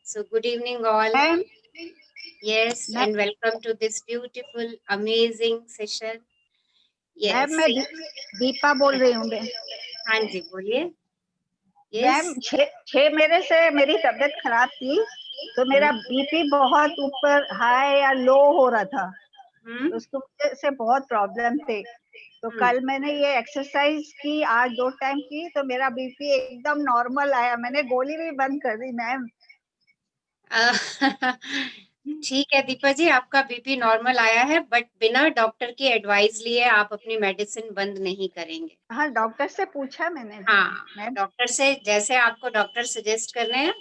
So good evening all. Ma'am Yes, मैं and welcome to this beautiful, amazing session. Ma'am Yes. मैं दीपा बोल रही हूँ। हाँ जी, बोलिए। Ma'am Yes. 6 महीने से मेरी तबीयत खराब थी, तो मेरा बीपी बहुत ऊपर हाई या लो हो रहा था, तो उसकी वजह से बहुत प्रॉब्लम थे। तो कल मैंने ये एक्सरसाइज की, आज 2 टाइम की, तो मेरा बीपी एकदम नॉर्मल आया। मैंने गोली भी बंद कर दी मैम। ठीक है दीपा जी, आपका बीपी नॉर्मल आया है, बट बिना डॉक्टर की एडवाइस लिए आप अपनी मेडिसिन बंद नहीं करेंगे। हाँ, डॉक्टर से पूछा मैंने हाँ, मैम। डॉक्टर से जैसे आपको डॉक्टर सजेस्ट कर रहे हैं,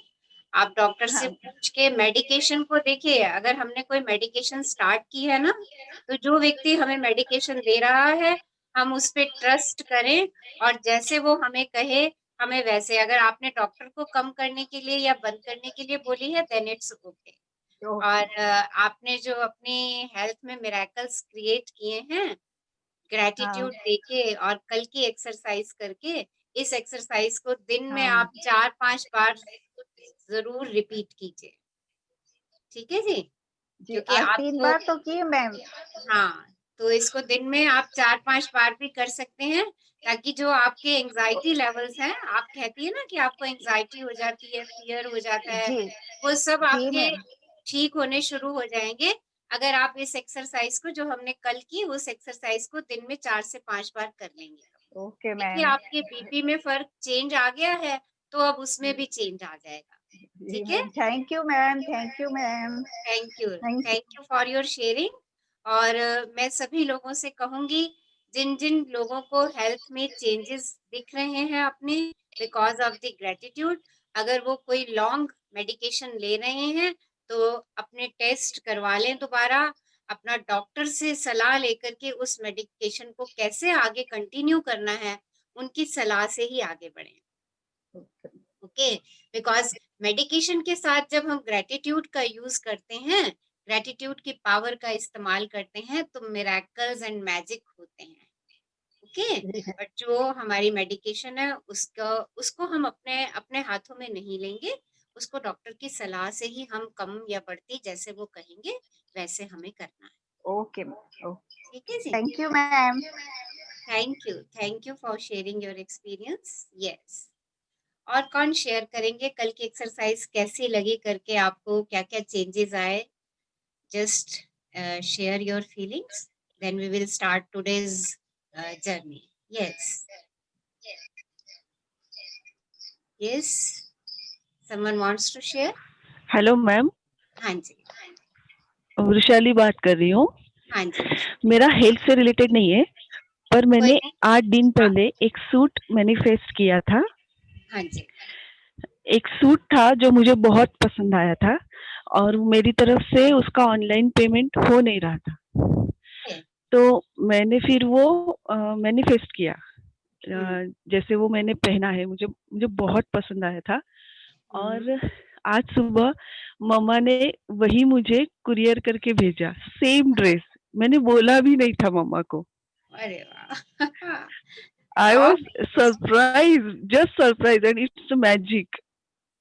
आप डॉक्टर से हाँ पूछ के मेडिकेशन को देखिए। अगर हमने कोई मेडिकेशन स्टार्ट की है ना, तो जो व्यक्ति हमें मेडिकेशन दे रहा है, हम उस पे ट्रस्ट करें और जैसे वो हमें कहे हमें वैसे। अगर आपने डॉक्टर को कम करने के लिए या बंद करने के लिए बोली है, देन इट्स ओके। ओके। और आपने जो अपनी हेल्थ में मिरेकल्स क्रिएट किए हैं, हाँ ग्रेटिट्यूड देके और कल की एक्सरसाइज करके, इस एक्सरसाइज को दिन में हाँ आप 4-5 बार जरूर रिपीट कीजिए। ठीक है जी, जी, क्योंकि आज 3 बार आपको तो की मैम। हाँ, तो इसको दिन में आप 4-5 बार भी कर सकते हैं, ताकि जो आपके एंजाइटी लेवल्स हैं, आप कहती है ना कि आपको एंजाइटी हो जाती है, फियर हो जाता है, जी वो सब जी आपके मैम। ठीक होने शुरू हो जाएंगे अगर आप इस एक्सरसाइज को, जो हमने कल की, उस एक्सरसाइज को दिन में 4 से 5 बार कर लेंगे। ओके देखिए मैम। आपके बीपी में फर्क चेंज आ गया है, तो अब उसमें भी चेंज आ जाएगा। जी ठीक है, ma'am, thank you ma'am, thank you ma'am. Thank thank you for your sharing. और मैं सभी लोगों से कहूंगी, जिन जिन लोगों को हेल्थ में चेंजेस दिख रहे हैं अपने, बिकॉज ऑफ द ग्रेटिट्यूड, अगर वो कोई लॉन्ग मेडिकेशन ले रहे हैं, तो अपने टेस्ट करवा लें दोबारा, अपना डॉक्टर से सलाह लेकर के उस मेडिकेशन को कैसे आगे कंटिन्यू करना है, उनकी सलाह से ही आगे बढ़ें। ओके, बिकॉज मेडिकेशन के साथ जब हम ग्रेटिट्यूड का यूज करते हैं, ग्रेटिट्यूड की पावर का इस्तेमाल करते हैं, तो मिरेकल्स एंड मैजिक होते हैं। ओके, बट जो हमारी मेडिकेशन है, उसको हम अपने अपने हाथों में नहीं लेंगे, उसको डॉक्टर की सलाह से ही हम कम या बढ़ती जैसे वो कहेंगे वैसे हमें करना है। ओके, ठीक है जी, thank you ma'am. Thank you for sharing your experience. Yes, और कौन शेयर करेंगे कल की एक्सरसाइज कैसी लगी करके, आपको क्या क्या चेंजेस आए? Just share your feelings, then we will start today's journey. Yes, yes, someone wants to share. Hello ma'am, हाँ जी, वृशाली बात कर रही हूँ। हाँ जी, मेरा हेल्थ से रिलेटेड नहीं है, पर कोई मैंने नहीं। 8 दिन हाँ, पहले एक सूट मैनिफेस्ट किया था। हाँ जी, एक सूट था जो मुझे बहुत पसंद आया था, और मेरी तरफ से उसका ऑनलाइन पेमेंट हो नहीं रहा था। okay, तो मैंने फिर वो मैनिफेस्ट किया। हम्म, जैसे वो मैंने पहना है, मुझे मुझे बहुत पसंद आया था। हम्म, और आज सुबह मम्मा ने वही मुझे कुरियर करके भेजा, सेम ड्रेस। मैंने बोला भी नहीं था मम्मा को। अरे वाह, I वाह, was surprised, just surprised, and it's magic.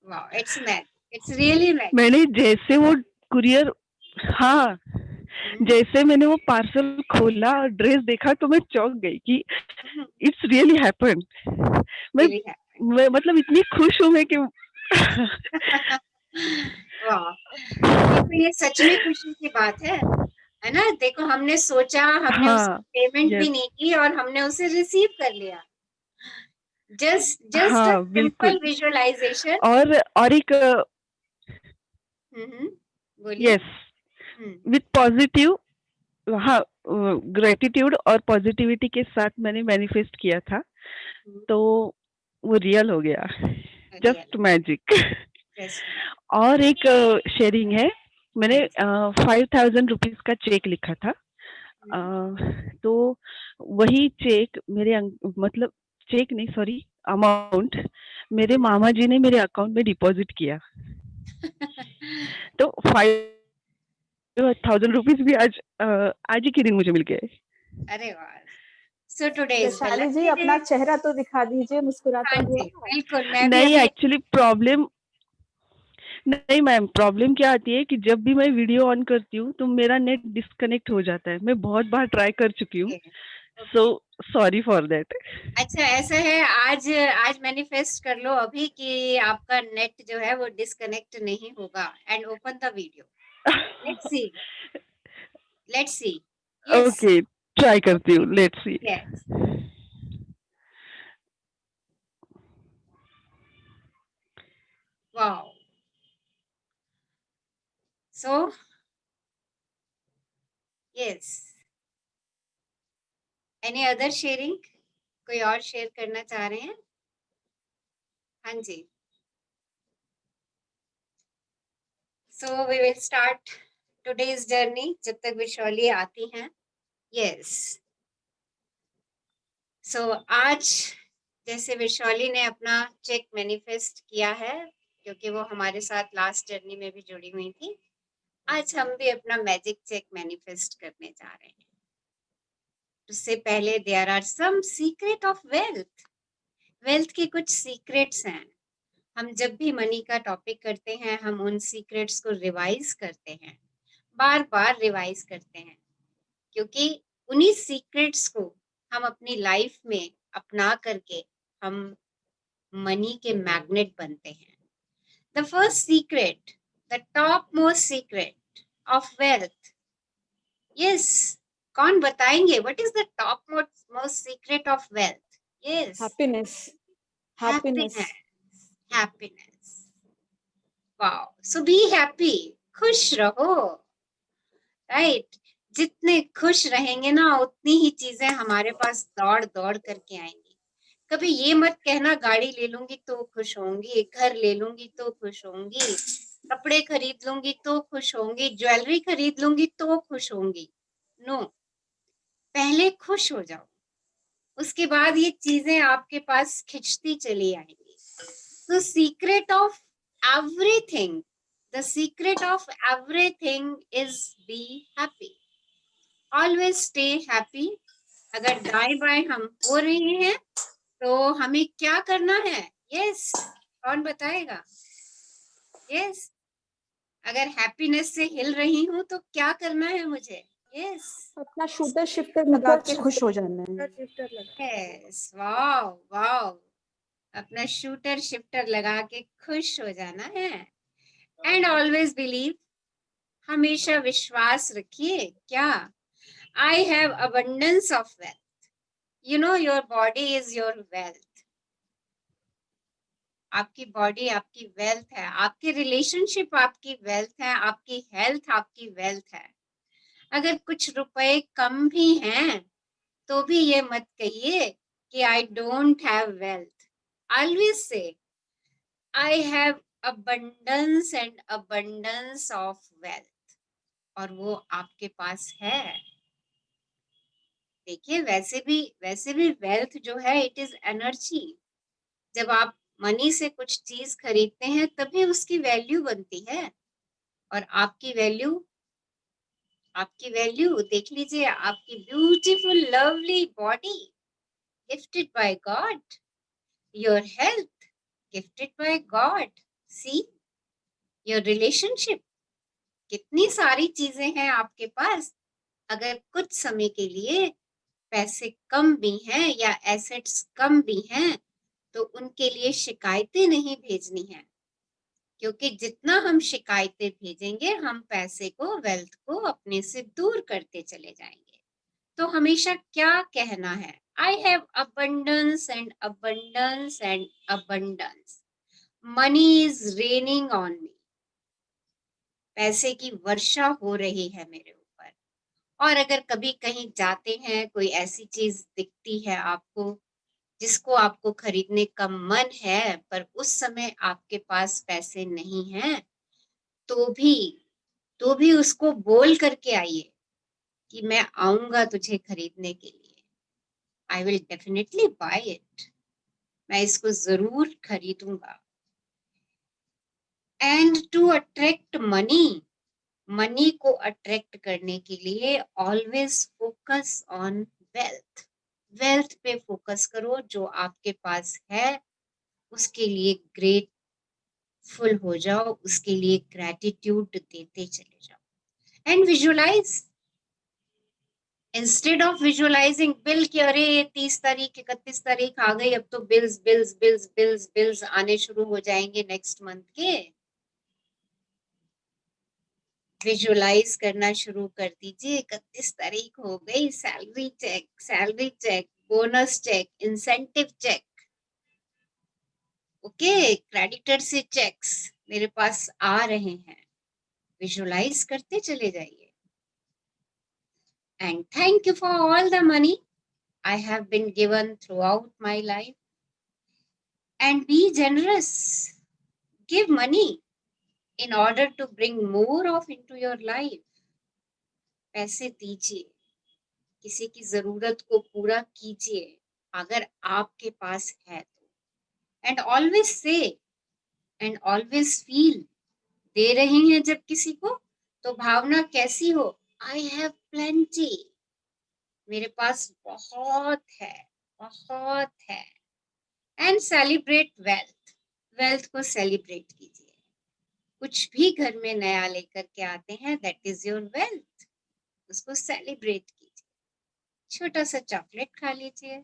वाह, it's magic, it's really magic. मैंने जैसे वो कुरियर, हाँ, जैसे मैंने वो पार्सल खोला और ड्रेस देखा, तो मैं चौंक गई कि इट्स रियली हैपन। मैं रियली है। मैं मतलब इतनी खुश हूँ मैं कि वाह, देखो ये सच में खुशी की बात है ना? देखो, हमने सोचा, हमने उसकी हाँ, पेमेंट भी यस, नहीं की और हमने उसे रिसीव कर लिया। जस्ट अ हाँ, बिल्कुल। Simple visualisation. और एक, बोलिए। यस, विथ पॉजिटिव, हाँ, ग्रेटिट्यूड और पॉजिटिविटी के साथ मैंने मैनिफेस्ट किया था, तो वो रियल हो गया। Just magic. जस्ट और एक शेयरिंग है, मैंने मैजिक। 5,000 रुपीज का चेक लिखा था। तो वही चेक मतलब चेक नहीं, सॉरी, अमाउंट मेरे मामा जी ने मेरे अकाउंट में डिपॉजिट किया। तो 5,000 रुपीज भी आज ही के दिन मुझे मिल गए। अरे वाह, so today is the Vaishali ji, lucky day. अपना चेहरा तो दिखा दीजिए मुस्कुराता हाँ हुआ। जी, बिल्कुल, मैं भी नहीं, अभी एक्चुअली प्रॉब्लम नहीं मैम, प्रॉब्लम क्या आती है कि जब भी मैं वीडियो ऑन करती हूँ तो मेरा नेट डिस्कनेक्ट हो जाता है। मैं बहुत बार ट्राई कर चुकी हूँ, okay, so okay. Sorry for that. अच्छा ऐसा है, आज आज मैनिफेस्ट कर लो अभी कि आपका नेट जो है वो डिस्कनेक्ट नहीं होगा and open the video. Let's see, let's see. Yes, okay, try करती हूँ, let's see. Yes. Wow. So yes, any other sharing? कोई और शेयर करना चाह रहे हैं? हाँ जी। So we will start today's journey जब तक विशाली आती हैं। यस। सो आज जैसे विशाली ने अपना चेक मैनिफेस्ट किया है, क्योंकि वो हमारे साथ लास्ट जर्नी में भी जुड़ी हुई थी, आज हम भी अपना मैजिक चेक मैनिफेस्ट करने जा रहे हैं। उससे पहले there are some secret of wealth. Wealth के कुछ सीक्रेट्स हैं। हम जब भी मनी का टॉपिक करते हैं, हम उन सीक्रेट्स को रिवाइज करते हैं, बार बार रिवाइज करते हैं, क्योंकि उन्हीं सीक्रेट्स को हम अपनी लाइफ में अपना करके हम मनी के मैग्नेट बनते हैं। The first secret, the top most secret of wealth. Yes, कौन बताएंगे? What is the top most secret of wealth? Yes, Happiness. Happiness. Happiness, happiness. Wow, so be happy, खुश रहो। राइट, जितने खुश रहेंगे ना उतनी ही चीजें हमारे पास दौड़ दौड़ करके आएंगी। कभी ये मत कहना गाड़ी ले लूंगी तो खुश होंगी, घर ले लूंगी तो खुश होंगी, कपड़े खरीद लूंगी तो खुश होंगी, ज्वेलरी खरीद लूंगी तो खुश होंगी। नो, पहले खुश हो जाओ, उसके बाद ये चीजें आपके पास खिंचती चली आएंगी। तो secret of everything, the secret of everything is be happy. Always stay happy. अगर दाएं बाएं हम हो रहे हैं तो हमें क्या करना है? यस, कौन बताएगा? यस, अगर हैप्पीनेस से हिल रही हूँ तो क्या करना है मुझे? यस, अपना शूटर शिफ्टर लगा के खुश हो जाना है। यस, वाओ वाओ, अपना शूटर शिफ्टर लगा के खुश हो जाना है। एंड ऑलवेज बिलीव, हमेशा विश्वास रखिए। क्या? I have abundance of wealth. You know your body is your wealth. आपकी बॉडी आपकी वेल्थ है, आपकी रिलेशनशिप आपकी वेल्थ है, आपकी हेल्थ आपकी वेल्थ है। अगर कुछ रुपए कम भी हैं तो भी ये मत कहिए कि I don't have wealth. Always say I have abundance and abundance of wealth, और वो आपके पास है। देखिए, वैसे भी वेल्थ जो है इट इज एनर्जी। जब आप मनी से कुछ चीज खरीदते हैं तभी उसकी वैल्यू बनती है। और आपकी वैल्यू देख लीजिए, आपकी beautiful lovely body gifted bye God, your health gifted bye God, see your relationship, कितनी सारी चीजें हैं आपके पास। अगर कुछ समय के लिए पैसे कम भी हैं या एसेट्स कम भी हैं तो उनके लिए शिकायतें नहीं भेजनी है, क्योंकि जितना हम शिकायतें भेजेंगे हम पैसे को, वेल्थ को अपने से दूर करते चले जाएंगे। तो हमेशा क्या कहना है? I have abundance and abundance and abundance. Money is raining on me. पैसे की वर्षा हो रही है मेरे ऊपर। और अगर कभी कहीं जाते हैं, कोई ऐसी चीज दिखती है आपको जिसको आपको खरीदने का मन है पर उस समय आपके पास पैसे नहीं हैं, तो भी उसको बोल करके आइए कि मैं आऊंगा तुझे खरीदने के लिए। I will definitely buy it. मैं इसको जरूर खरीदूंगा। And to attract money, money को अट्रैक्ट करने के लिए always focus on wealth. Wealth पे फोकस करो, जो आपके पास है उसके लिए ग्रेट फुल हो जाओ, उसके लिए ग्रैटिट्यूड देते चले जाओ and visualise. Instead of visualising bill कि अरे 30 तारीख 31 तारीख आ गई, अब तो bills bills bills bills bills आने शुरू हो जाएंगे नेक्स्ट मंथ के, विजुअलाइज करना शुरू कर दीजिए। 31 तारीख हो गई, salary cheque, bonus cheque, incentive cheque, okay, creditor से चेक्स मेरे पास आ रहे हैं। विजुअलाइज करते चले जाइए। And thank you for all the money I have been given throughout my life. And be generous. Give money in order to bring more of into your life. पैसे दीजिए, किसी की जरूरत को पूरा कीजिए अगर आपके पास है तो। And always say and always feel, दे रहे हैं जब किसी को तो भावना कैसी हो, आई हैव प्लेंटी, मेरे पास बहुत है, बहुत है। एंड सेलिब्रेट वेल्थ, वेल्थ को सेलिब्रेट कीजिए। कुछ भी घर में नया लेकर के आते हैं, दैट इज योर वेल्थ, उसको सेलिब्रेट कीजिए। छोटा सा चॉकलेट खा लीजिए,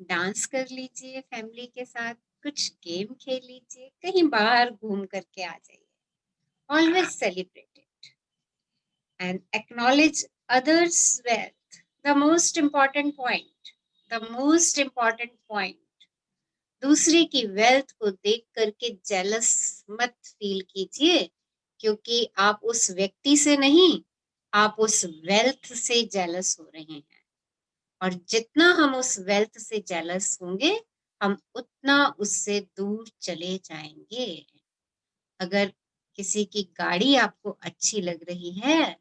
डांस कर लीजिए फैमिली के साथ, कुछ गेम खेल लीजिए, कहीं बाहर घूम करके आ जाइए। Always celebrate it and acknowledge others wealth. The most important point, the most important point, दूसरे की वेल्थ को देख करके जेलस मत फील कीजिए, क्योंकि आप उस व्यक्ति से नहीं, आप उस वेल्थ से जेलस हो रहे हैं। और जितना हम उस वेल्थ से जेलस होंगे, हम उतना उससे दूर चले जाएंगे। अगर किसी की गाड़ी आपको अच्छी लग रही है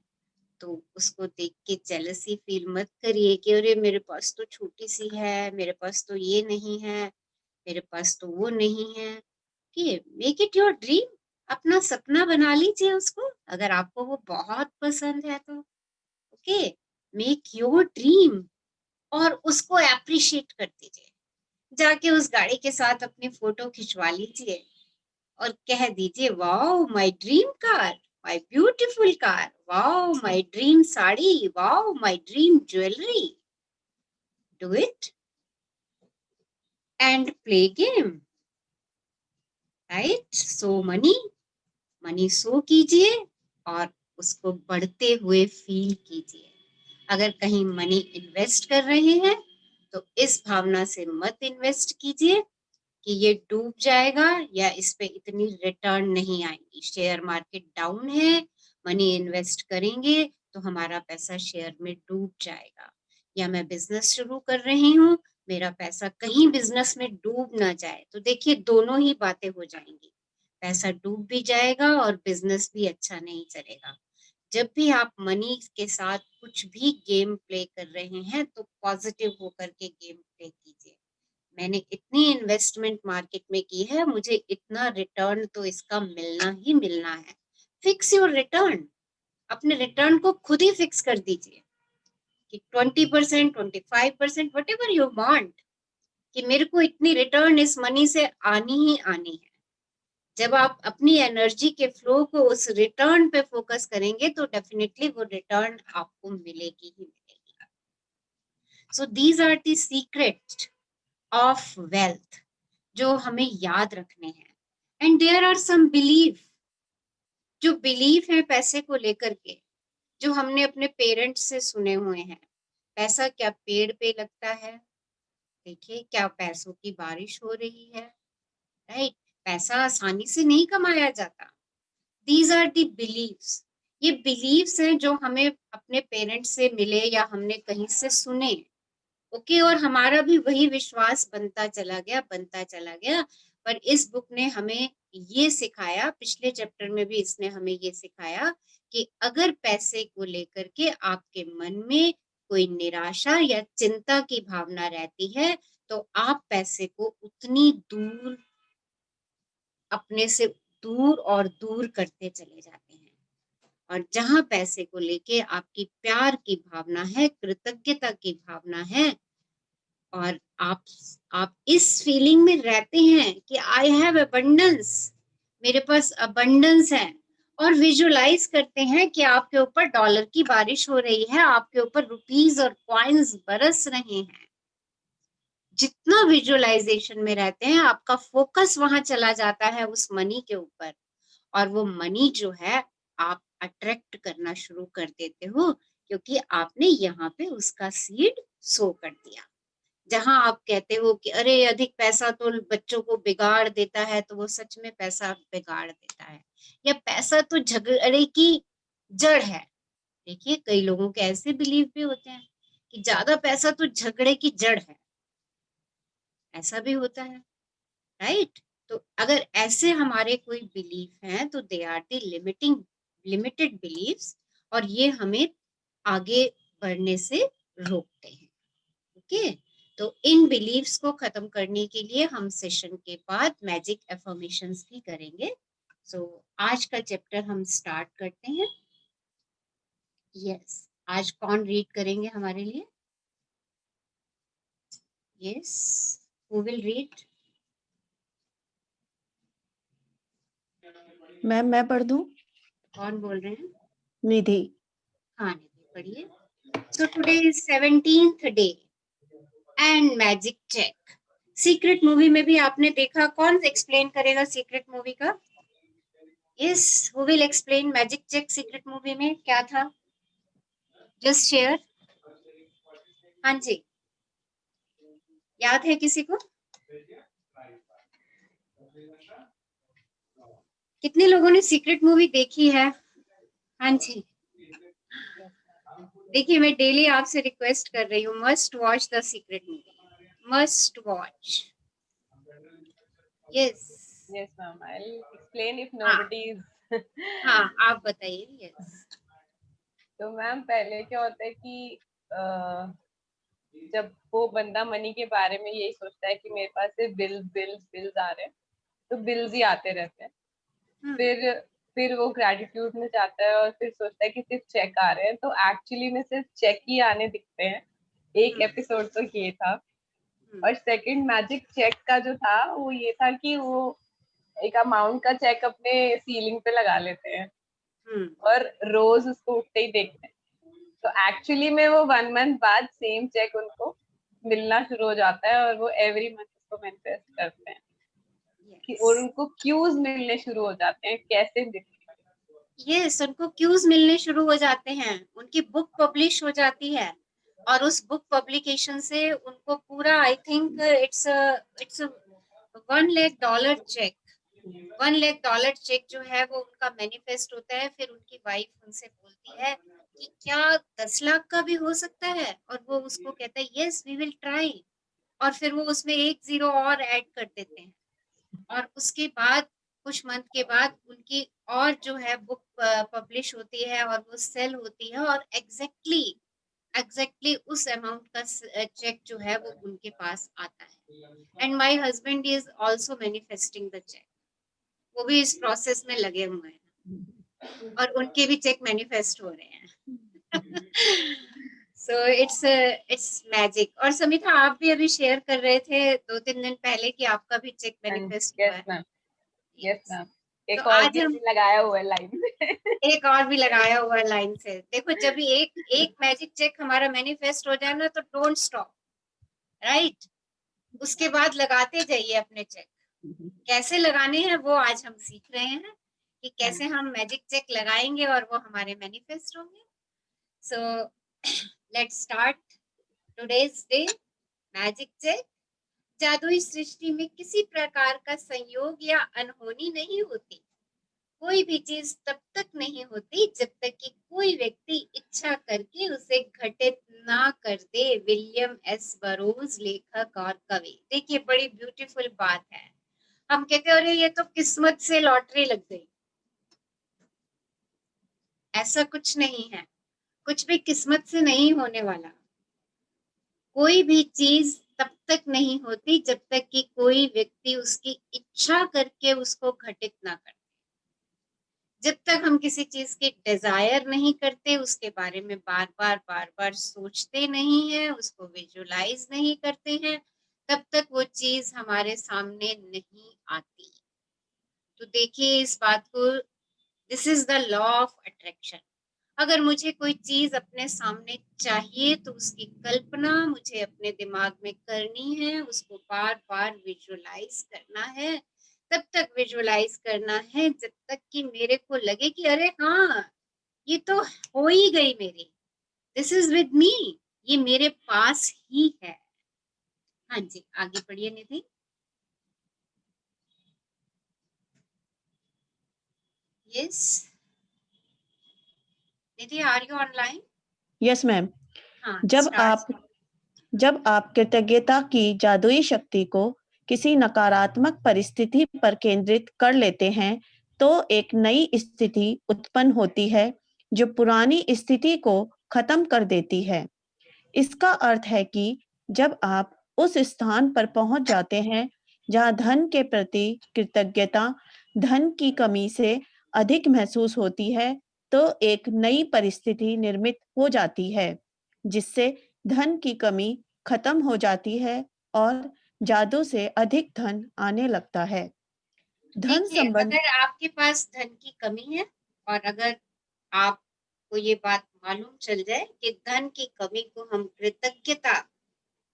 तो उसको देख के जेलसी फील मत करिए कि अरे मेरे पास तो छोटी सी है, मेरे पास तो ये नहीं है, मेरे पास तो वो नहीं है। कि मेक इट योर ड्रीम, अपना सपना बना लीजिए उसको, अगर आपको वो बहुत पसंद है तो। ओके, मेक योर ड्रीम और उसको एप्रिशिएट कर दीजिए। जाके उस गाड़ी के साथ अपनी फोटो खिंचवा लीजिए और कह दीजिए wow my dream car, my beautiful car, wow my dream sari, wow my dream jewellery. Do it and play game, right? So money so कीजिए और उसको बढ़ते हुए फील कीजिए। अगर कहीं मनी इन्वेस्ट कर रहे हैं तो इस भावना से मत इन्वेस्ट कीजिए कि ये डूब जाएगा या इस पे इतनी रिटर्न नहीं आएगी, शेयर मार्केट डाउन है, मनी इन्वेस्ट करेंगे तो हमारा पैसा शेयर में डूब जाएगा, या मैं बिजनेस शुरू कर रही हूँ, मेरा पैसा कहीं बिजनेस में डूब ना जाए। तो देखिए दोनों ही बातें हो जाएंगी, पैसा डूब भी जाएगा और बिजनेस भी अच्छा नहीं चलेगा। जब भी आप मनी के साथ कुछ भी गेम प्ले कर रहे हैं तो पॉजिटिव होकर के गेम प्ले कीजिए। मैंने इतनी इन्वेस्टमेंट मार्केट में की है, मुझे इतना रिटर्न तो इसका मिलना ही मिलना है। फिक्स योर रिटर्न, अपने रिटर्न को खुद ही फिक्स कर दीजिए कि 20%, 25%, वट एवर यू वांट, कि मेरे को इतनी रिटर्न इस मनी से आनी ही आनी है। जब आप अपनी एनर्जी के फ्लो को उस रिटर्न पे फोकस करेंगे तो डेफिनेटली वो रिटर्न आपको मिलेगी ही मिलेगी। So these are the secret of wealth जो हमें याद रखने हैं। And there are some belief, जो बिलीफ है पैसे को लेकर के, जो हमने अपने पेरेंट्स से सुने हुए हैं। पैसा क्या पेड़ पे लगता है? देखिए, क्या पैसों की बारिश हो रही है? राइट? पैसा आसानी से नहीं कमाया जाता। दीज आर दी बिलीव्स, ये बिलीव्स हैं जो हमें अपने पेरेंट्स से मिले या हमने कहीं से सुने। ओके, और हमारा भी वही विश्वास बनता चला गया। पर इस बुक ने हमें ये सिखाया, पिछले चैप्टर में भी इसने हमें ये सिखाया कि अगर पैसे को लेकर के आपके मन में कोई निराशा या चिंता की भावना रहती है तो आप पैसे को उतनी दूर, अपने से दूर और दूर करते चले जाते हैं। और जहां पैसे को लेके आपकी प्यार की भावना है, कृतज्ञता की भावना है, और आप इस फीलिंग में रहते हैं कि आई हैव अबंडेंस, मेरे पास अबंडेंस है, और विजुलाइज करते हैं कि आपके ऊपर डॉलर की बारिश हो रही है, आपके ऊपर रुपीस और कॉइन्स बरस रहे हैं। जितना विजुअलाइजेशन में रहते हैं, आपका फोकस वहां चला जाता है उस मनी के ऊपर, और वो मनी जो है आप अट्रैक्ट करना शुरू कर देते हो, क्योंकि आपने यहाँ पे उसका सीड सो कर दिया। जहां आप कहते हो कि अरे अधिक पैसा तो बच्चों को बिगाड़ देता है, तो वो सच में पैसा बिगाड़ देता है, या पैसा तो झगड़े की जड़ है। देखिए कई लोगों के ऐसे बिलीव भी होते हैं कि ज्यादा पैसा तो झगड़े की जड़ है, ऐसा भी होता है, राइट। तो अगर ऐसे हमारे कोई बिलीफ हैं तो they are the limited believes, और ये हमें आगे बढ़ने से रोकते हैं। ओके, तो इन बिलीव्स को खत्म करने के लिए हम सेशन के बाद मैजिक एफर्मेशंस भी करेंगे। सो आज का चैप्टर हम स्टार्ट करते हैं। यस, आज कौन रीड करेंगे हमारे लिए? Yes, who will read? Ma'am मैं पढ़ दूं? कौन बोल रहे हैं? निधि। हाँ निधि, पढ़िए। So today is 17th day and magic cheque. Secret movie में भी आपने देखा, कौन एक्सप्लेन करेगा सीक्रेट मूवी का? Yes, who will explain magic cheque secret movie में क्या था? Just share. हाँ जी, याद है किसी को? कितने लोगों ने सीक्रेट मूवी देखी है? हाँ जी, देखिए मैं डेली आपसे रिक्वेस्ट कर रही हूँ, must watch the secret movie, must watch. Yes. Yes, ma'am. I'll explain if हाँ nobody is. हाँ, आप बताइए। यस। तो मैम पहले क्या होता है कि जब वो बंदा मनी के बारे में यही सोचता है कि मेरे पास सिर्फ बिल्स बिल्स बिल्स आ रहे हैं, तो बिल्स ही आते रहते हैं। फिर वो ग्रेटिट्यूड में जाता है और फिर सोचता है कि सिर्फ चेक आ रहे हैं, तो एक्चुअली में सिर्फ चेक ही आने दिखते हैं। एक एपिसोड तो ये था। और सेकंड मैजिक चेक का जो था वो ये था कि वो एक अमाउंट का चेक अपने सीलिंग पे लगा लेते हैं और रोज उसको उठते ही देखते हैं। तो एक्चुअली में वो 1 मंथ बाद सेम चेक उनको मिलना शुरू हो जाता है और वो एवरी मंथ उसको मैनिफेस्ट करते हैं कि, और उनको क्यूज मिलने शुरू हो जाते हैं कैसे मिलते। यस, उनको क्यूज मिलने शुरू हो जाते हैं, उनकी बुक पब्लिश हो जाती है, और उस बुक पब्लिकेशन से उनको पूरा, I think it's $1 lakh cheque, $1 lakh cheque जो है वो उनका मैनिफेस्ट होता है। फिर उनकी वाइफ उनसे बोलती है कि क्या 10 लाख का भी हो सकता है, और वो उसको कहता है यस वी विल ट्राई, और फिर वो उसमें एक जीरो और ऐड कर देते हैं, और उसके बाद कुछ मंथ के बाद उनकी और जो है बुक पब्लिश होती है और वो सेल होती है, और एग्जैक्टली उस अमाउंट का चेक जो है वो उनके पास आता है। And my husband is also manifesting the cheque, वो भी इस प्रोसेस में लगे हुए हैं, और उनके भी चेक मैनिफेस्ट हो रहे हैं। So it's magic. और समिता, आप भी अभी शेयर कर रहे थे 2-3 दिन पहले कि आपका भी चेक मैनिफेस्ट हुआ यस है। Ma'am, yes ma'am. तो एक और आज भी हम अभी लगाया हुआ है लाइन में। एक और भी लगाया हुआ है लाइन से। देखो जब भी एक एक मैजिक चेक हमारा मैनिफेस्ट हो जाए ना, तो डोंट स्टॉप, राइट। उसके बाद लगाते जाइए अपने चेक। कैसे लगाने हैं वो आज हम सीख रहे हैं, कि कैसे हम मैजिक चेक लगाएंगे और वो हमारे मैनिफेस्ट होंगे। So let's start today's day magic cheque. जादुई सृष्टि में किसी प्रकार का संयोग या अनहोनी नहीं होती। कोई भी चीज तब तक नहीं होती जब तक कि कोई व्यक्ति इच्छा करके उसे घटित ना कर दे। विलियम एस बरोज, लेखक और कवि। देखिए बड़ी ब्यूटीफुल बात है। हम कहते हैं अरे ये तो किस्मत से लॉटरी लग गई, ऐसा कुछ नहीं है, कुछ भी किस्मत से नहीं होने वाला। कोई भी चीज तब तक नहीं होती जब तक कि कोई व्यक्ति उसकी इच्छा करके उसको घटित ना करे। जब तक हम किसी चीज की डिजायर नहीं करते, उसके बारे में बार बार सोचते नहीं है, उसको विजुलाइज नहीं करते हैं, तब तक वो चीज हमारे सामने नहीं आती। तो देखिए इस बात को, this is the law of attraction. अगर मुझे कोई चीज अपने सामने चाहिए तो उसकी कल्पना मुझे अपने दिमाग में करनी है, उसको बार बार विजुअलाइज करना है। तब तक विजुअलाइज करना है जब तक कि मेरे को लगे कि अरे हाँ, ये तो हो ही गई मेरी, दिस इज विद मी, ये मेरे पास ही है। हाँ जी, आगे पढ़िए Nidhi. Yes Nidhi, are you online? Yes ma'am. हाँ, जब आप स्टार्ट। जब आप कृतज्ञता की जादुई शक्ति को किसी नकारात्मक परिस्थिति पर केंद्रित कर लेते हैं तो एक नई स्थिति उत्पन्न होती है जो पुरानी स्थिति को खत्म कर देती है। इसका अर्थ है कि जब आप उस स्थान पर पहुंच जाते हैं जहां धन के प्रति कृतज्ञता धन की कमी से अधिक महसूस होती है, तो एक नई परिस्थिति निर्मित हो जाती है जिससे धन की कमी खत्म हो जाती है और जादू से अधिक धन आने लगता है। धन देखिए, संबंध अगर आपके पास धन की कमी है और अगर आपको ये बात मालूम चल जाए कि धन की कमी को हम कृतज्ञता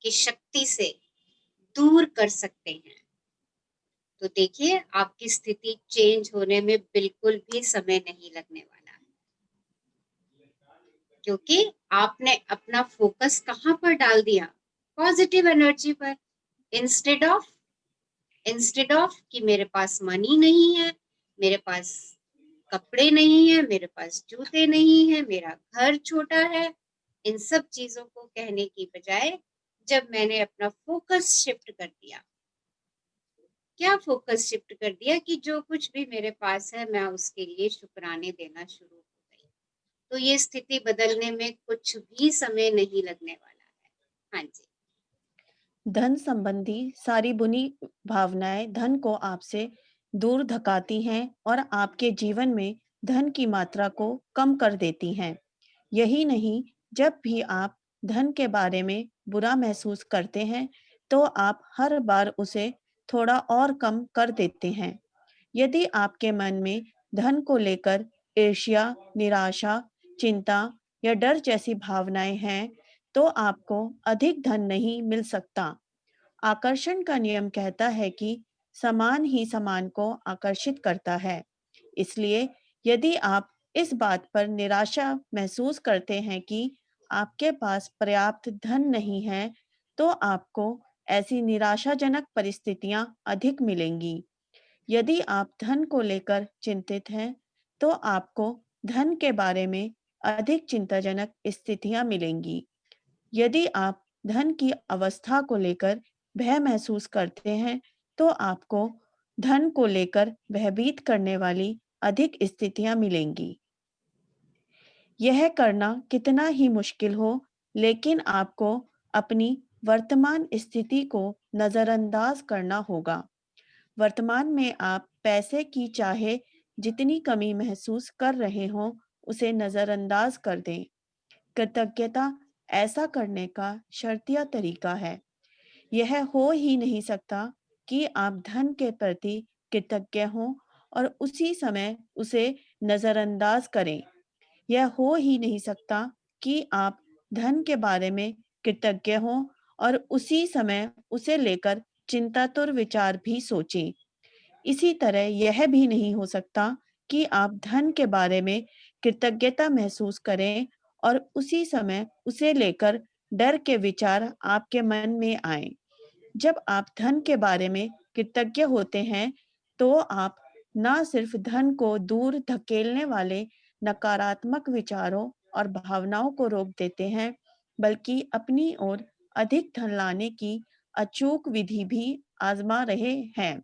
की शक्ति से दूर कर सकते हैं, तो देखिए आपकी स्थिति चेंज होने में बिल्कुल भी समय नहीं लगने वाला है, क्योंकि आपने अपना फोकस कहाँ पर डाल दिया? पॉजिटिव एनर्जी पर। इंस्टेड ऑफ कि मेरे पास मनी नहीं है, मेरे पास कपड़े नहीं है, मेरे पास जूते नहीं है, मेरा घर छोटा है, इन सब चीजों को कहने की बजाय जब मैंने अपना फोकस शिफ्ट कर दिया, क्या फोकस शिफ्ट कर दिया कि जो कुछ भी मेरे पास है मैं उसके लिए शुक्राने देना शुरू हो गई, तो ये स्थिति बदलने में कुछ भी समय नहीं लगने वाला है। हाँ जी। धन संबंधी सारी बुरी भावनाएं धन को आपसे दूर धकाती हैं और आपके जीवन में धन की मात्रा को कम कर देती हैं। यही नहीं, जब भी आप धन के बारे में बुरा महसूस करते हैं तो आप हर बार उसे थोड़ा और कम कर देते हैं। यदि आपके मन में धन को लेकर ईर्ष्या, निराशा, चिंता या डर जैसी भावनाएं हैं तो आपको अधिक धन नहीं मिल सकता। आकर्षण का नियम कहता है कि समान ही समान को आकर्षित करता है। इसलिए यदि आप इस बात पर निराशा महसूस करते हैं कि आपके पास पर्याप्त धन नहीं है, तो आपको ऐसी निराशाजनक परिस्थितियां अधिक मिलेंगी। यदि आप धन को लेकर चिंतित हैं, तो आपको धन के बारे में अधिक चिंताजनक स्थितियां मिलेंगी। यदि आप धन की अवस्था को लेकर भय महसूस करते हैं, तो आपको धन को लेकर भयभीत करने वाली अधिक स्थितियां मिलेंगी। यह करना कितना ही मुश्किल हो, लेकिन आपको अपनी वर्तमान स्थिति को नजरअंदाज करना होगा। वर्तमान में आप पैसे की चाहे जितनी कमी महसूस कर रहे हों, उसे नजरअंदाज कर दें। कृतज्ञता ऐसा करने का शर्तिया तरीका है। यह हो ही नहीं सकता कि आप धन के प्रति कृतज्ञ हों और उसी समय उसे नजरअंदाज करें। यह हो ही नहीं सकता कि आप धन के बारे में कृतज्ञ हों और उसी समय उसे लेकर चिंतातुर विचार भी सोचें। इसी तरह यह भी नहीं हो सकता कि आप धन के बारे में कृतज्ञता महसूस करें और उसी समय उसे लेकर डर के विचार आपके मन में आए। जब आप धन के बारे में कृतज्ञ होते हैं, तो आप न सिर्फ धन को दूर धकेलने वाले नकारात्मक विचारों और भावनाओं को रोक देते हैं, बल्कि अपनी ओर अधिक धन लाने की अचूक विधि भी आजमा रहे हैं।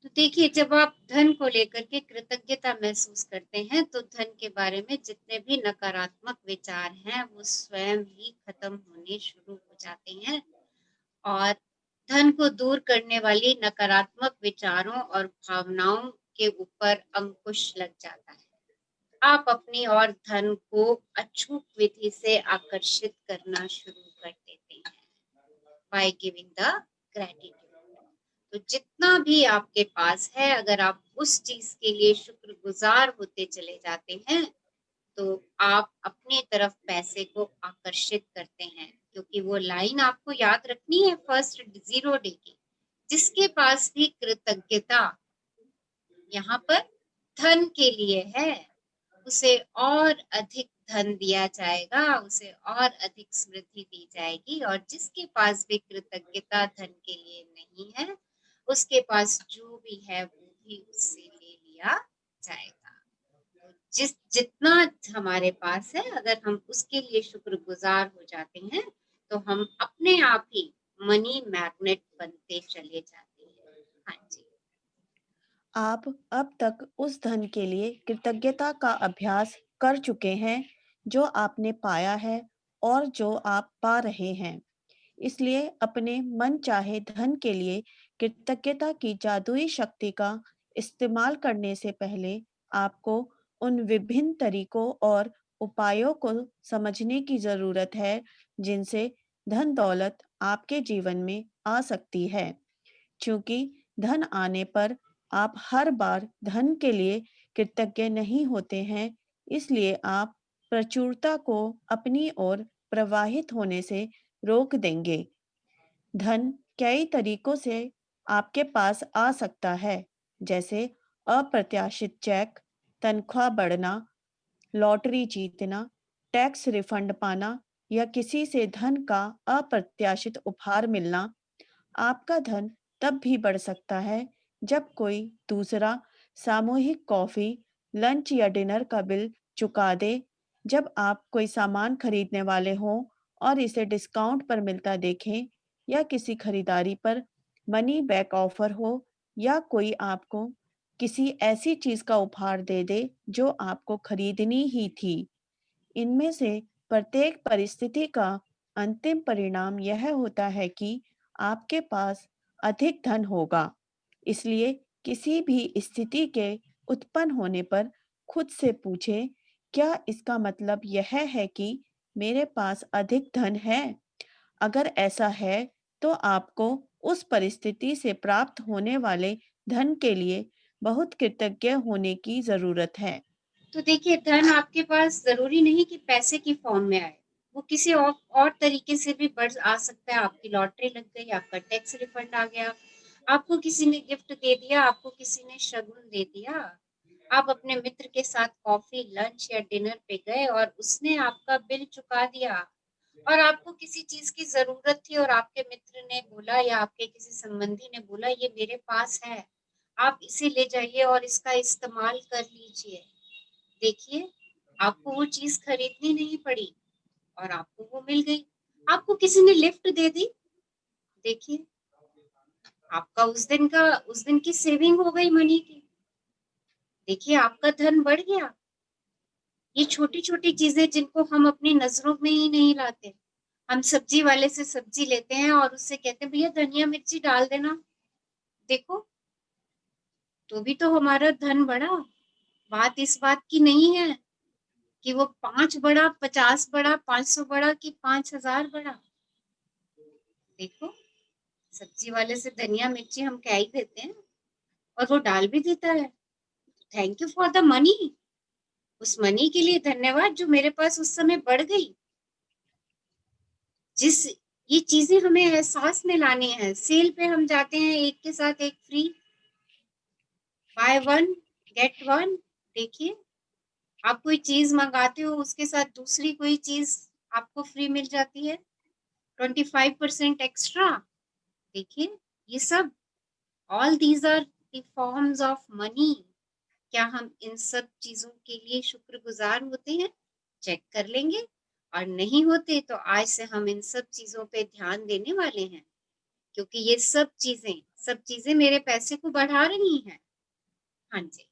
तो देखिए, जब आप धन को लेकर के कृतज्ञता महसूस करते हैं तो धन के बारे में जितने भी नकारात्मक विचार हैं वो स्वयं ही खत्म होने शुरू हो जाते हैं और धन को दूर करने वाली नकारात्मक विचारों और भावनाओं के ऊपर अंकुश लग जाता है। आप अपनी और धन को अचूक विधि से आकर्षित करना शुरू कर देते हैं बाय गिविंग द ग्रेटिट्यूड। तो जितना भी आपके पास है, अगर आप उस चीज के लिए शुक्रगुजार होते चले जाते हैं, तो आप अपनी तरफ पैसे को आकर्षित करते हैं, क्योंकि वो लाइन आपको याद रखनी है फर्स्ट 0 डे की, जिसके पास भी कृतज्ञता यहाँ पर धन के लिए है, उसे और अधिक धन दिया जाएगा, उसे और अधिक समृद्धि दी जाएगी। और जिसके पास भी कृतज्ञता धन के लिए नहीं है, उसके पास जो भी है वो भी उससे ले लिया जाएगा। तो जितना हमारे पास है, अगर हम उसके लिए शुक्रगुजार हो जाते हैं, तो हम अपने आप ही मनी मैग्नेट बनते चले जाते हैं। हाँ जी। आप अब तक उस धन के लिए कृतज्ञता का अभ्यास कर चुके हैं जो आपने पाया है और जो आप पा रहे हैं। इसलिए अपने मन चाहे धन के लिए कृतज्ञता की जादुई शक्ति का इस्तेमाल करने से पहले आपको उन विभिन्न तरीकों और उपायों को समझने की जरूरत है जिनसे धन दौलत आपके जीवन में आ सकती है। क्योंकि धन आने पर आप हर बार धन के लिए कृतज्ञ नहीं होते हैं, इसलिए आप प्रचुरता को अपनी ओर प्रवाहित होने से रोक देंगे। धन कई तरीकों से आपके पास आ सकता है, जैसे अप्रत्याशित चेक, तनख्वाह बढ़ना, लॉटरी जीतना, टैक्स रिफंड पाना या किसी से धन का अप्रत्याशित उपहार मिलना। आपका धन तब भी बढ़ सकता है जब कोई दूसरा सामूहिक कॉफी, लंच या डिनर का बिल चुका दे, जब आप कोई सामान खरीदने वाले हों और इसे डिस्काउंट पर मिलता देखें, या किसी खरीदारी पर मनी बैक ऑफर हो, या कोई आपको किसी ऐसी चीज का उपहार दे दे जो आपको खरीदनी ही थी। इनमें से प्रत्येक परिस्थिति का अंतिम परिणाम यह होता है कि आपके पास अधिक धन होगा। इसलिए किसी भी स्थिति के उत्पन्न होने पर खुद से पूछें, क्या इसका मतलब यह है कि मेरे पास अधिक धन है? अगर ऐसा है, तो आपको उस परिस्थिति से प्राप्त होने वाले धन के लिए बहुत कृतज्ञ होने की जरूरत है। तो देखिए, धन आपके पास जरूरी नहीं कि पैसे की फॉर्म में आए, वो किसी और तरीके से भी बढ़ आ सकता है। आपकी लॉटरी लग गई, आपका टैक्स रिफंड आ गया, आपको किसी ने गिफ्ट दे दिया, आपको किसी ने शगुन दे दिया, आप अपने मित्र के साथ कॉफी, लंच या डिनर पे गए और उसने आपका बिल चुका दिया, और आपको किसी चीज की जरूरत थी और आपके मित्र ने बोला या आपके किसी संबंधी ने बोला, ये मेरे पास है, आप इसे ले जाइए और इसका इस्तेमाल कर लीजिए। देखिए, आपको वो चीज खरीदनी नहीं पड़ी और आपको वो मिल गई। आपको किसी ने लिफ्ट दे दी, देखिए, आपका उस दिन की सेविंग हो गई मनी की। देखिए, आपका धन बढ़ गया। ये छोटी छोटी चीजें जिनको हम अपनी नजरों में ही नहीं लाते। हम सब्जी वाले से सब्जी लेते हैं और उससे कहते हैं, भैया धनिया मिर्ची डाल देना, देखो, तो भी तो हमारा धन बढ़ा। बात इस बात की नहीं है कि वो 5 बढ़ा, 50 बढ़ा, 500 बढ़ा कि 5,000 बढ़ा। देखो, सब्जी वाले से धनिया मिर्ची हम कह ही देते हैं और वो डाल भी देता है। Thank you for the money, उस मनी के लिए धन्यवाद जो मेरे पास उस समय बढ़ गई। जिस ये चीजें हमें एहसास में लानी है। सेल पे हम जाते हैं, एक के साथ एक free, by one get one. देखिए, आप कोई चीज मंगाते हो, उसके साथ दूसरी कोई चीज आपको फ्री मिल जाती है, 25% एक्स्ट्रा। देखिए, ये सब, all these are the forms of money. क्या हम इन सब चीजों के लिए शुक्रगुजार होते हैं? चेक कर लेंगे। और नहीं होते तो आज से हम इन सब चीजों पे ध्यान देने वाले हैं, क्योंकि ये सब चीजें मेरे पैसे को बढ़ा रही हैं। हाँ जी।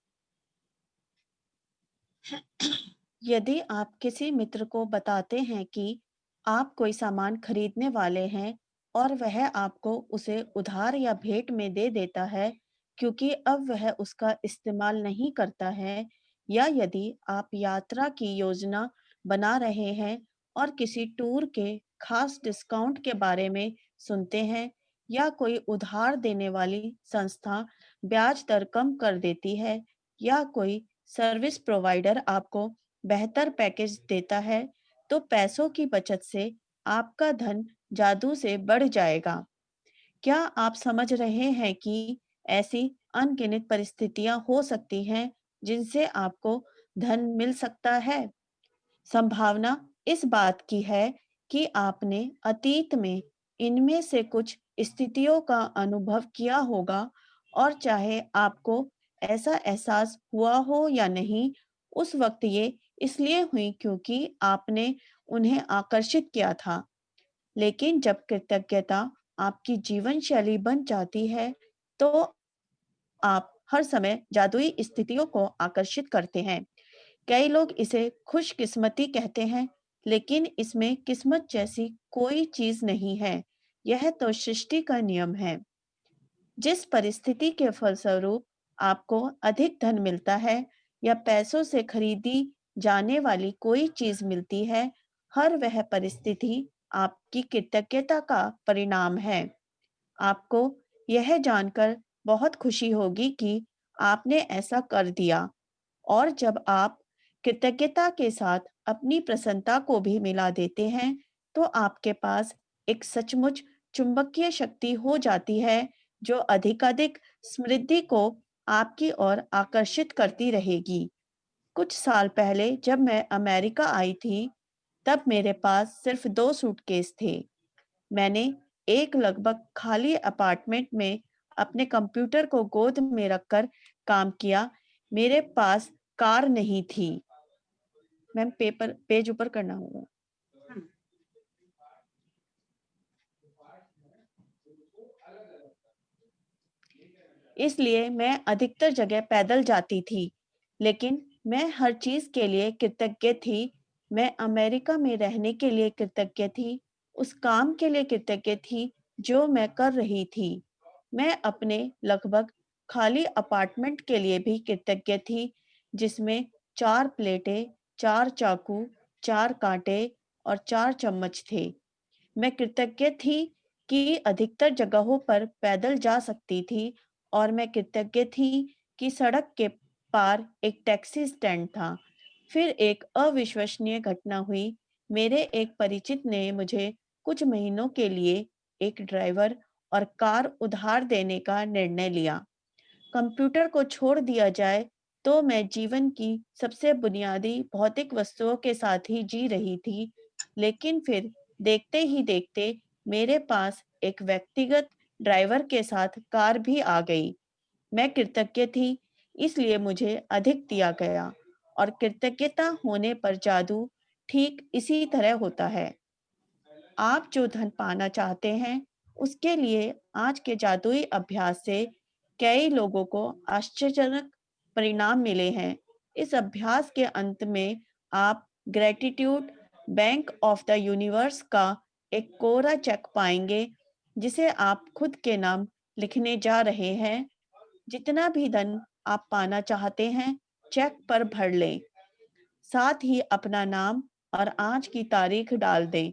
यदि आप किसी मित्र को बताते हैं कि आप कोई सामान खरीदने वाले हैं और वह आपको उसे उधार या भेंट में दे देता है क्योंकि अब वह उसका इस्तेमाल नहीं करता है, या यदि आप यात्रा की योजना बना रहे हैं और किसी टूर के खास डिस्काउंट के बारे में सुनते हैं, या कोई उधार देने वाली संस्था ब्याज दर कम कर देती है या कोई सर्विस प्रोवाइडर आपको बेहतर पैकेज देता है, तो पैसों की बचत से आपका धन जादू से बढ़ जाएगा। क्या आप समझ रहे हैं कि ऐसी अनगिनत परिस्थितियां हो सकती हैं जिनसे आपको धन मिल सकता है? संभावना इस बात की है कि आपने अतीत में इनमें से कुछ स्थितियों का अनुभव किया होगा और चाहे आपको ऐसा एहसास हुआ हो या नहीं, उस वक्त ये इसलिए हुई क्योंकि आपने उन्हें आकर्षित किया था। लेकिन जब कृतज्ञता आपकी जीवन शैली बन जाती है, तो आप हर समय जादुई स्थितियों को आकर्षित करते हैं। कई लोग इसे खुशकिस्मती कहते हैं, लेकिन इसमें किस्मत जैसी कोई चीज नहीं है। यह तो सृष्टि का नियम है। जिस परिस्थिति के फलस्वरूप आपको अधिक धन मिलता है या पैसों से खरीदी जाने वाली कोई चीज मिलती है, हर वह परिस्थिति आपकी कृतज्ञता का परिणाम है। आपको यह जानकर बहुत खुशी होगी कि आपने ऐसा कर दिया। और जब आप कृतज्ञता के साथ अपनी प्रसन्नता को भी मिला देते हैं, तो आपके पास एक सचमुच चुंबकीय शक्ति हो जाती है जो अधिकाधिक समृद्धि को आपकी ओर आकर्षित करती रहेगी। कुछ साल पहले जब मैं अमेरिका आई थी, तब मेरे पास सिर्फ 2 सूटकेस थे। मैंने एक लगभग खाली अपार्टमेंट में अपने कंप्यूटर को गोद में रखकर काम किया। मेरे पास कार नहीं थी। मैम पेज ऊपर करना होगा। हुँ। इसलिए मैं अधिकतर जगह पैदल जाती थी, लेकिन मैं हर चीज के लिए कृतज्ञ थी। मैं अमेरिका में रहने के लिए कृतज्ञ थी, उस काम के लिए कृतज्ञ थी जो मैं कर रही थी। मैं अपने लगभग खाली अपार्टमेंट के लिए भी कृतज्ञ थी, जिसमें 4 प्लेटें, 4 चाकू, 4 कांटे और 4 चम्मच थे। मैं कृतज्ञ थी कि अधिकतर जगहों पर पैदल जा सकती थी और मैं कृतज्ञ थी कि सड़क के पार एक टैक्सी स्टैंड था। फिर एक अविश्वसनीय घटना हुई। मेरे एक परिचित ने मुझे कुछ महीनों के लिए एक ड्राइवर और कार उधार देने का निर्णय लिया। कंप्यूटर को छोड़ दिया जाए तो मैं जीवन की सबसे बुनियादी भौतिक वस्तुओं के साथ ही जी रही थी, लेकिन फिर देखते ही देखते मेरे पास एक व्यक्तिगत ड्राइवर के साथ कार भी आ गई। मैं कृतज्ञ थी, इसलिए मुझे अधिक दिया गया और कृतज्ञता होने पर जादू ठीक इसी तरह होता है। आप जो धन पाना चाहते हैं, उसके लिए आज के जादुई अभ्यास से कई लोगों को आश्चर्यजनक परिणाम मिले हैं। इस अभ्यास के अंत में आप gratitude bank of the universe का एक कोरा चेक पाएंगे, जिसे आप खुद के नाम लिखने जा रहे हैं। जितना भी धन आप पाना चाहते हैं, चेक पर भर लें। साथ ही अपना नाम और आज की तारीख डाल दें।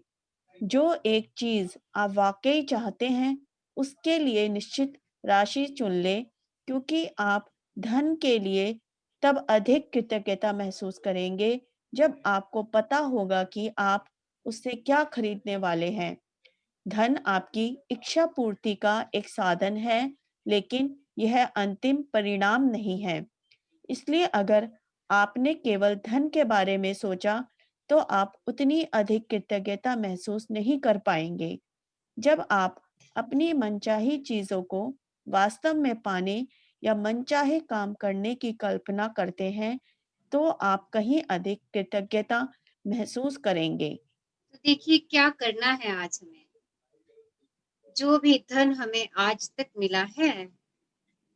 जो एक चीज आप वाकई चाहते हैं, उसके लिए निश्चित राशि चुन लें, क्योंकि आप धन के लिए तब अधिक कृतज्ञता महसूस करेंगे जब आपको पता होगा कि आप उससे क्या खरीदने वाले हैं। धन आपकी इच्छा पूर्ति का एक साधन है, लेकिन यह अंतिम परिणाम नहीं है। इसलिए अगर आपने केवल धन के बारे में सोचा, तो आप उतनी अधिक कृतज्ञता महसूस नहीं कर पाएंगे। जब आप अपनी मनचाही चीजों को वास्तव में पाने या मनचाहे काम करने की कल्पना करते हैं, तो आप कहीं अधिक कृतज्ञता महसूस करेंगे। तो देखिए क्या करना है आज हमें। जो भी धन हमें आज तक मिला है,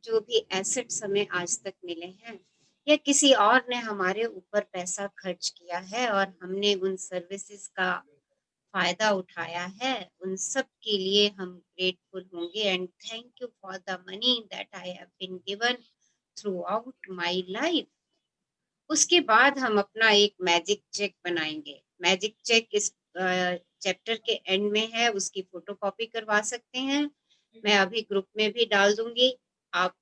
जो भी एसेट्स हमें आज तक मिले हैं या किसी और ने हमारे ऊपर पैसा खर्च किया है और हमने उन सर्विसेज का फ़ायदा उठाया है, उन सब के लिए हम ग्रेटफुल होंगे and thank you for the money that I have been given throughout my life. उसके बाद हम अपना एक मैजिक चेक बनाएँगे। मैजिक चेक इस चैप्टर के एंड में है, उसकी फ़ोटोकॉपी करवा सकते हैं। मैं अभी ग्रुप में भी डाल दूंगी। आप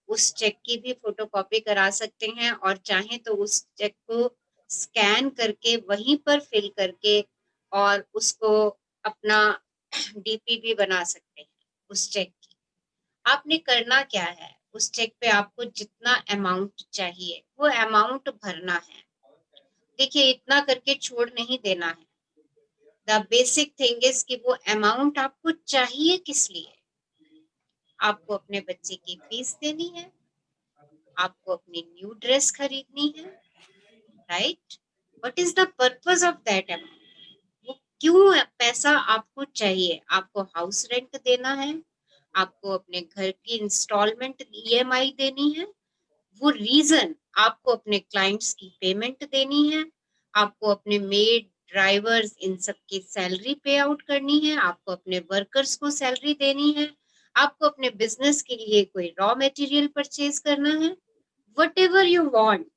उस चेक की भी फोटोकॉपी करा सकते हैं और चाहें तो उस चेक को स्कैन करके वहीं पर फिल करके और उसको अपना डीपी भी बना सकते हैं उस चेक की। आपने करना क्या है, उस चेक पे आपको जितना अमाउंट चाहिए वो अमाउंट भरना है। देखिए, इतना करके छोड़ नहीं देना है। द बेसिक थिंग इज कि वो अमाउंट आपको चाहिए किस लिए। आपको अपने बच्चे की फीस देनी है, आपको अपनी न्यू ड्रेस खरीदनी है, right? What is the purpose of that amount? वो क्यों पैसा आपको चाहिए? आपको हाउस रेंट देना है, आपको अपने घर की इंस्टॉलमेंट ईएमआई देनी है, वो रीजन आपको अपने क्लाइंट्स की पेमेंट देनी है, आपको अपने मेड ड्राइवर्स इन सब की सैलरी पे आउट करनी है, आपको अपने वर्कर्स को सैलरी देनी है, आपको अपने बिजनेस के लिए कोई रॉ मटेरियल परचेज करना है। What ever you want,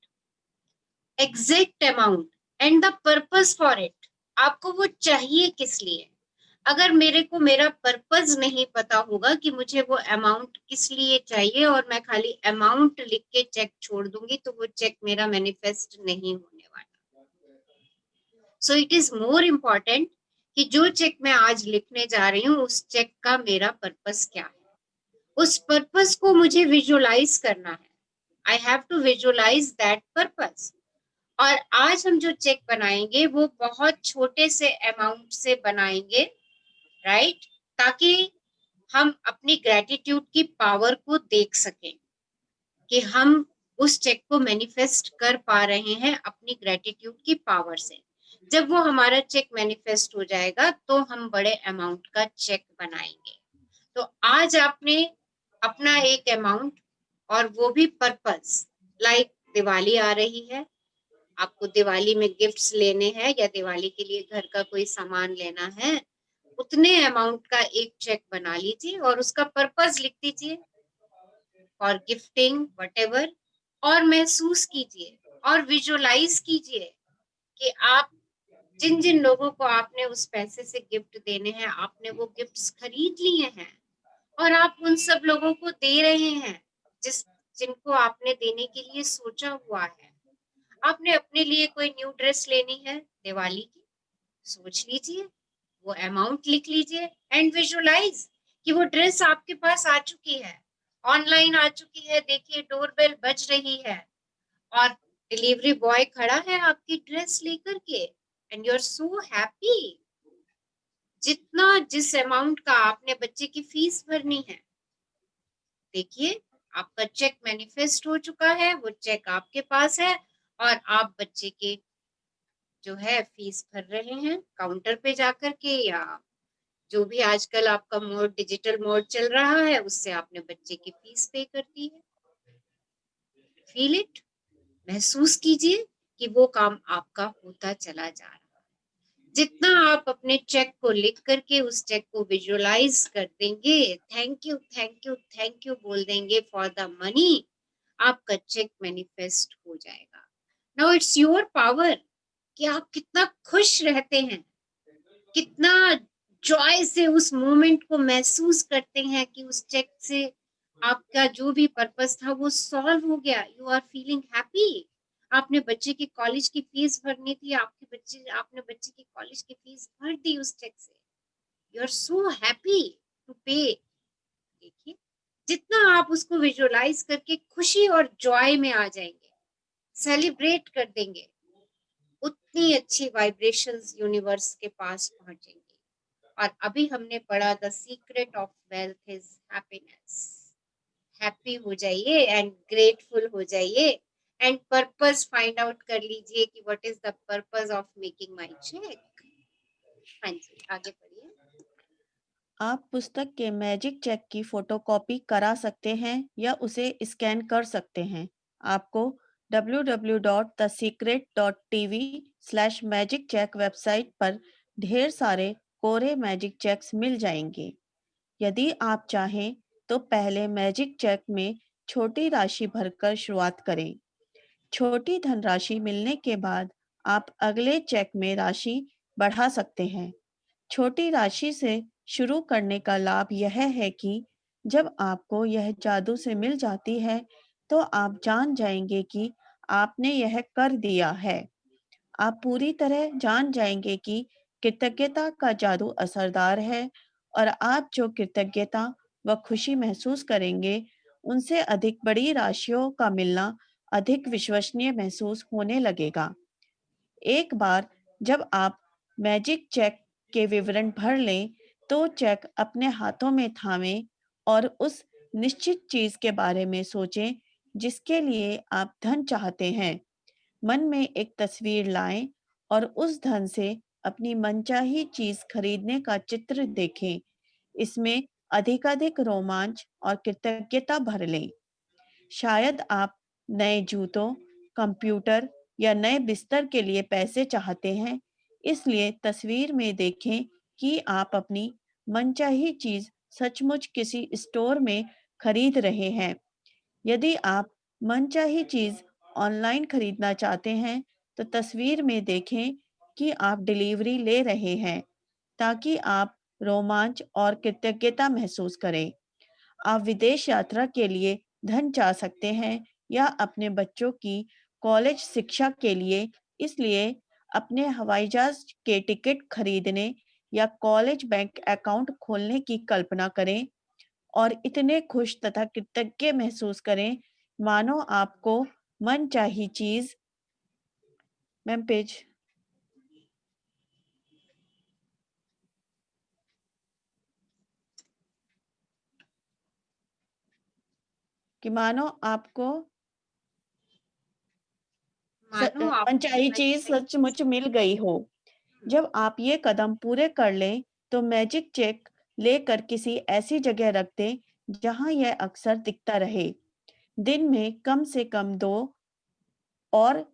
exact amount and the purpose for it, आपको वो चाहिए किस लिए। अगर मेरे को मेरा पर्पस नहीं पता होगा कि मुझे वो अमाउंट किस लिए चाहिए और मैं खाली अमाउंट लिख के चेक छोड़ दूंगी, तो वो चेक मेरा मैनिफेस्ट नहीं होने वाला। So it is more important कि जो चेक मैं आज लिखने जा रही हूँ उस चेक का मेरा पर्पस क्या है, उस पर्पस को मुझे विजुअलाइज करना है। I have to visualise that purpose. और आज हम जो चेक बनाएंगे वो बहुत छोटे से अमाउंट से बनाएंगे, राइट? ताकि हम अपनी ग्रेटिट्यूड की पावर को देख सकें कि हम उस चेक को मैनिफेस्ट कर पा रहे हैं अपनी ग्रेटिट्यूड की पावर से। जब वो हमारा चेक मैनिफेस्ट हो जाएगा तो हम बड़े अमाउंट का चेक बनाएंगे। तो आज आपने अपना एक अमाउंट और वो भी पर्पस, लाइक दिवाली आ रही है, आपको दिवाली में गिफ्ट्स लेने हैं या दिवाली के लिए घर का कोई सामान लेना है, उतने अमाउंट का एक चेक बना लीजिए और उसका पर्पस लिख दीजिए फॉर गिफ्टिंग व्हाटएवर, और महसूस कीजिए और विजुअलाइज कीजिए कि आप जिन जिन लोगों को आपने उस पैसे से गिफ्ट देने हैं, आपने वो गिफ्ट्स खरीद लिए हैं और आप उन सब लोगों को दे रहे हैं जिनको आपने देने के लिए सोचा हुआ है। आपने अपने लिए कोई न्यू ड्रेस लेनी है दिवाली की, सोच लीजिए, वो अमाउंट लिख लीजिए एंड विजुअलाइज कि वो ड्रेस आपके पास आ चुकी है, ऑनलाइन आ चुकी है, देखिए डोरबेल बज रही है और डिलीवरी बॉय खड़ा है आपकी ड्रेस लेकर के and you are so happy. जितना जिस अमाउंट का आपने बच्चे की फीस भरनी है, देखिए आपका चेक मैनिफेस्ट हो चुका है, वो चेक आपके पास है और आप बच्चे के जो है फीस भर रहे हैं काउंटर पे जाकर के, या जो भी आजकल आपका मोड डिजिटल मोड चल रहा है उससे आपने बच्चे की फीस पे कर दी है। फील इट, महसूस कीजिए कि वो काम आपका होता चला जा रहा है। जितना आप अपने चेक को लिख करके उस चेक को विजुअलाइज कर देंगे, thank you thank you thank you बोल देंगे फॉर द मनी, आपका चेक मैनिफेस्ट हो जाएगा। नाउ इट्स योर पावर कि आप कितना खुश रहते हैं, कितना जॉय से उस मोमेंट को महसूस करते हैं कि उस चेक से आपका जो भी पर्पस था वो सॉल्व हो गया। You are feeling happy. आपने बच्चे की कॉलेज की फीस भरनी थी, आपने बच्चे की कॉलेज की फीस भर दी उस चेक से। You are so happy to pay. देखिए, जितना आप उसको विजुअलाइज करके खुशी और जॉय में आ जाएंगे, सेलिब्रेट कर देंगे, उतनी अच्छी वाइब्रेशंस यूनिवर्स के पास पहुंचेंगे। और अभी हमने पढ़ा the secret of wealth is happiness. Happy हो जाइए एंड ग्रेटफुल हो जाइए एंड पर्पस फाइंड आउट कर लीजिए कि what is the purpose of making my cheque. हाँ जी, आगे बढ़िए। आप पुस्तक के मैजिक चेक की फोटोकॉपी करा सकते हैं या उसे स्कैन कर सकते हैं। आपको www.thesecret.tv/magiccheck वेबसाइट पर ढेर सारे कोरे मैजिक चेक्स मिल जाएंगे। यदि आप चाहें तो पहले मैजिक चेक में छोटी राशि भरकर शुरुआत करें। छोटी धनराशि मिलने के बाद आप अगले चेक में राशि बढ़ा सकते हैं। छोटी राशि से शुरू करने का लाभ यह है कि जब आपको यह जादू से मिल जाती है तो आप जान जाएंगे कि आपने यह कर दिया है। आप पूरी तरह जान जाएंगे कि कृतज्ञता का जादू असरदार है और आप जो कृतज्ञता व खुशी महसूस करेंगे उनसे अधिक बड़ी राशियों का मिलना अधिक विश्वसनीय महसूस होने लगेगा। एक बार जब आप मैजिक चेक के विवरण भर लें तो चेक अपने हाथों में थामें और उस निश्चित चीज के बारे में सोचें जिसके लिए आप धन चाहते हैं। मन में एक तस्वीर लाएं और उस धन से अपनी मनचाही चीज खरीदने का चित्र देखें। इसमें अधिकाधिक रोमांच और कृतज्ञता भर लें। शायद आप नए जूतों, कंप्यूटर या नए बिस्तर के लिए पैसे चाहते हैं, इसलिए तस्वीर में देखें कि आप अपनी मनचाही चीज सचमुच किसी स्टोर में खरीद रहे हैं। यदि आप मनचाही चीज ऑनलाइन खरीदना चाहते हैं, तो तस्वीर में देखें कि आप डिलीवरी ले रहे हैं, ताकि आप रोमांच और कृतज्ञता महसूस करें। आप विदेश यात्रा के लिए धन चाह सकते हैं या अपने बच्चों की कॉलेज शिक्षा के लिए, इसलिए अपने हवाई जहाज के टिकट खरीदने या कॉलेज बैंक अकाउंट खोलने की कल्पना करें और इतने खुश तथा कृतज्ञ महसूस करें मानो आपको मनचाही चीज मैम पेज कि मानो आपको मानो आपको मनचाही चीज मनचाही चीज सचमुच मिल गई हो। जब आप ये कदम पूरे कर लें तो मैजिक चेक लेकर किसी ऐसी जगह रख दें जहां यह अक्सर दिखता रहे। दिन में कम से कम और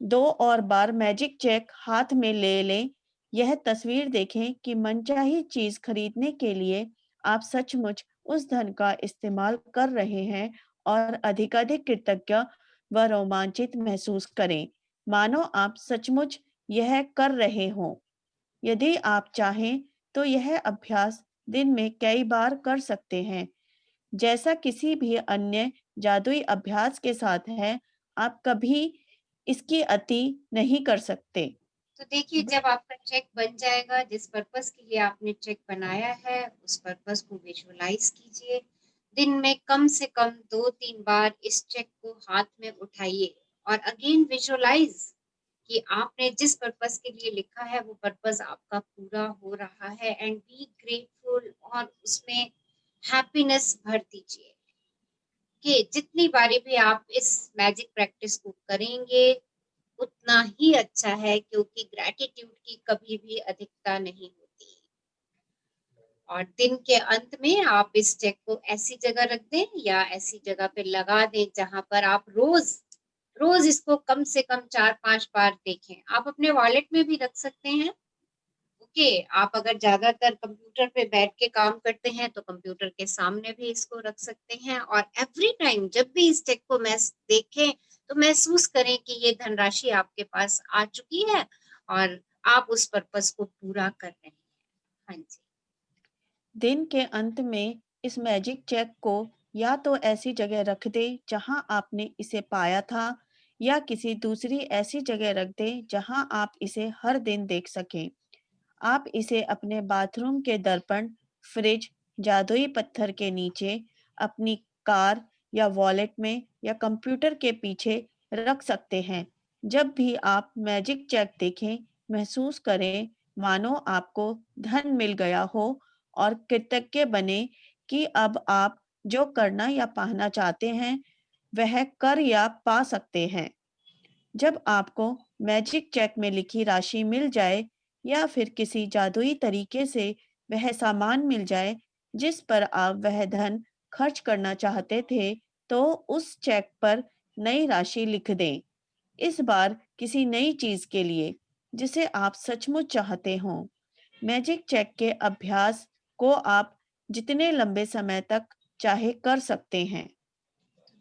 दो और बार मैजिक चेक हाथ में ले लें। यह तस्वीर देखें कि मनचाही चीज खरीदने के लिए आप सचमुच उस धन का इस्तेमाल कर रहे हैं और अधिकाधिक कृतज्ञ व रोमांचित महसूस करें मानो आप सचमुच यह कर रहे हों। यदि आप चाहें तो यह अभ्यास दिन में कई बार कर सकते हैं। जैसा किसी भी अन्य जादुई अभ्यास के साथ है, आप कभी इसकी अति नहीं कर सकते। तो देखिए, जब आपका चेक बन जाएगा, जिस पर्पस के लिए आपने चेक बनाया है, उस पर्पस को विजुअलाइज कीजिए। दिन में कम से कम 2-3 बार इस चेक को हाथ में उठाइए और अगेन विजुअलाइज कि आपने जिस पर्पस के लिए लिखा है वो पर्पस आपका पूरा हो रहा है एंड बी ग्रेटफुल और उसमें हैप्पीनेस भर दीजिए। कि जितनी बारी भी आप इस मैजिक प्रैक्टिस को करेंगे उतना ही अच्छा है, क्योंकि ग्रैटिट्यूड की कभी भी अधिकता नहीं होती। और दिन के अंत में आप इस चेक को ऐसी जगह रख दें या ऐसी जगह पे लगा दें जहां पर आप रोज रोज इसको कम से कम 4-5 बार देखें। आप अपने वॉलेट में भी रख सकते हैं। ओके, आप अगर ज्यादातर कंप्यूटर पे बैठ के काम करते हैं तो कंप्यूटर के सामने भी इसको रख सकते हैं और एवरी टाइम जब भी इस चेक को देखें तो महसूस करें कि ये धनराशि आपके पास आ चुकी है और आप उस पर्पस को पूरा कर रहे हैं। हाँ जी। दिन के अंत में इस मैजिक चेक को या तो ऐसी जगह रख दे जहां आपने इसे पाया था या किसी दूसरी ऐसी जगह रख दे जहां आप इसे हर दिन देख सकें। आप इसे अपने बाथरूम के दर्पण, फ्रिज, जादुई पत्थर के नीचे, अपनी कार या वॉलेट में या कंप्यूटर के पीछे रख सकते हैं। जब भी आप मैजिक चेक देखें, महसूस करें मानो आपको धन मिल गया हो और कृतज्ञ बने कि अब आप जो करना या पाना चाहते हैं वह कर या पा सकते हैं। जब आपको मैजिक चेक में लिखी राशि मिल जाए या फिर किसी जादुई तरीके से वह सामान मिल जाए जिस पर आप वह धन खर्च करना चाहते थे, तो उस चेक पर नई राशि लिख दें। इस बार किसी नई चीज के लिए जिसे आप सचमुच चाहते हों। मैजिक चेक के अभ्यास को आप जितने लंबे समय तक चाहे कर सकते हैं।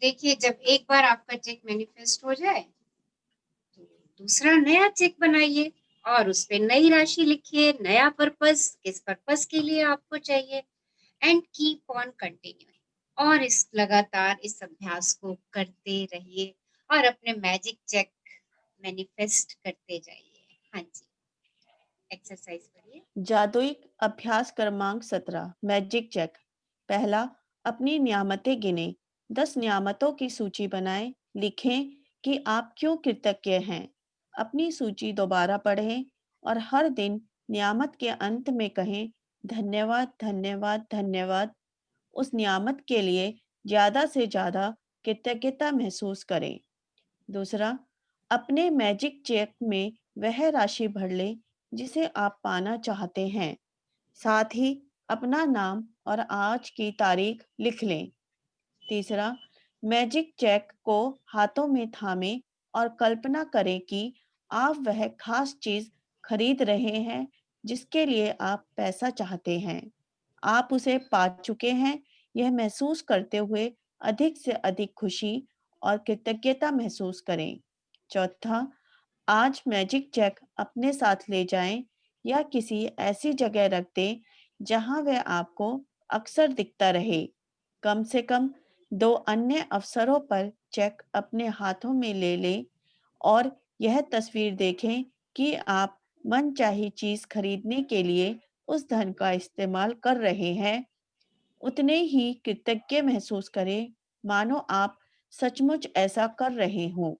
देखिए, जब एक बार आपका चेक मैनिफेस्ट हो जाए तो दूसरा नया चेक बनाइए और उस पे नई राशि लिखिए, नया पर्पस, किस पर्पस के लिए आपको चाहिए, एंड कीप ऑन कंटिन्यूइंग। और इस लगातार इस अभ्यास को करते रहिए और अपने मैजिक चेक मैनिफेस्ट करते जाइए। हाँ जी, एक्सरसाइज करिए। जादुई अभ्यास क्रमांक 17 मैजिक चेक। पहला, अपनी नियामतें गिने। 10 नियामतों की सूची बनाएं। लिखें कि आप क्यों कृतज्ञ हैं। अपनी सूची दोबारा पढ़ें और हर दिन नियामत के अंत में कहें, धन्यवाद धन्यवाद धन्यवाद। उस नियामत के लिए ज्यादा से ज्यादा कृतज्ञता महसूस करें। दूसरा, अपने मैजिक चेक में वह राशि भर लें जिसे आप पाना चाहते हैं। साथ ही अपना नाम और आज की तारीख लिख लें। तीसरा, मैजिक चेक को हाथों में थामें और कल्पना करें कि आप वह खास चीज खरीद रहे हैं जिसके लिए आप पैसा चाहते हैं। आप उसे पा चुके हैं, यह महसूस करते हुए अधिक से अधिक खुशी और कृतज्ञता महसूस करें। चौथा, आज मैजिक चेक अपने साथ ले जाएं या किसी ऐसी जगह रख दें जहां वह आपको अक्सर दिखता रहे। कम से कम 2 अन्य अवसरों पर चेक अपने हाथों में ले लें और यह तस्वीर देखें कि आप मनचाही चीज खरीदने के लिए उस धन का इस्तेमाल कर रहे हैं। उतने ही कृतज्ञ महसूस करें मानो आप सचमुच ऐसा कर रहे हों।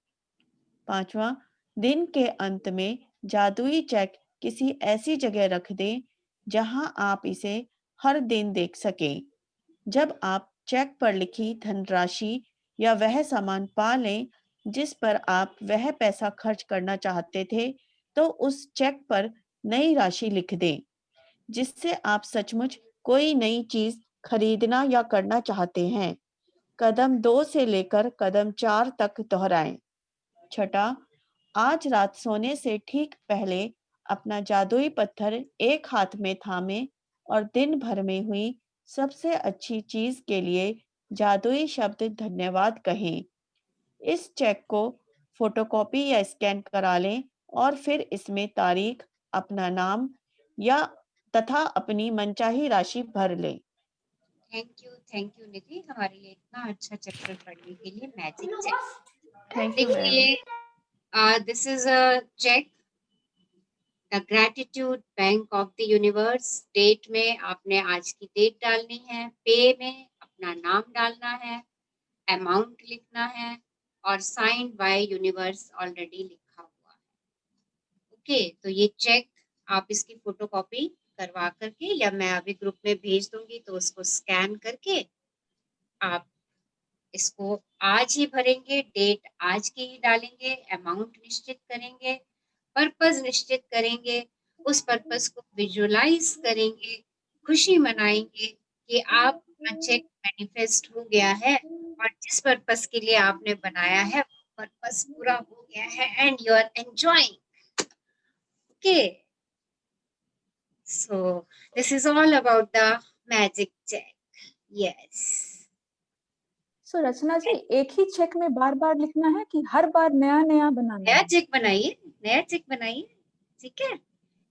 पांचवा, दिन के अंत में जादुई चेक किसी ऐसी जगह रख दें जहां आप इसे हर दिन देख सकें। जब आप चेक पर लिखी धनराशि या वह सामान पा लें जिस पर आप वह पैसा खर्च करना चाहते थे, तो उस चेक पर नई राशि लिख दें जिससे आप सचमुच कोई नई चीज खरीदना या करना चाहते हैं। कदम 2 से लेकर कदम 4 तक दोहराएं। छठा, आज रात सोने से ठीक पहले अपना जादुई पत्थर एक हाथ में थामें और दिन भर में हुई सबसे अच्छी चीज के लिए जादुई शब्द धन्यवाद कहें। इस चेक को फोटोकॉपी या स्कैन करा लें और फिर इसमें तारीख, अपना नाम या तथा अपनी मनचाही राशि भर लें। थैंक यू निधि, हमारे लिए इतना अच्छा चैप्टर पढ़ने के लिए। Magic check thank you ma'am. देखिए, this is a check, the gratitude bank of the universe. Date में आपने आज की डेट डालनी है, पे में अपना नाम डालना है, अमाउंट लिखना है और साइंड बाय यूनिवर्स ऑलरेडी लिखा हुआ है। ओके, तो ये चेक आप इसकी फोटोकॉपी करवा करके, या मैं अभी ग्रुप में भेज दूंगी तो उसको स्कैन करके आप इसको आज ही भरेंगे, डेट आज की ही डालेंगे, अमाउंट निश्चित करेंगे, पर्पस निश्चित करेंगे, उस पर्पस को विजुअलाइज करेंगे, खुशी मनाएंगे कि आपका चेक मैनिफेस्ट हो गया है और जिस पर्पस के लिए आपने बनाया है वो पर्पस पूरा हो गया है and you are enjoying. Okay, so this is all about the magic check. Yes, so Rachna ji, एक ही चेक में बार बार लिखना है कि हर बार नया नया बनाना नया है? चेक बनाइए, नया चेक बनाइए, ठीक है।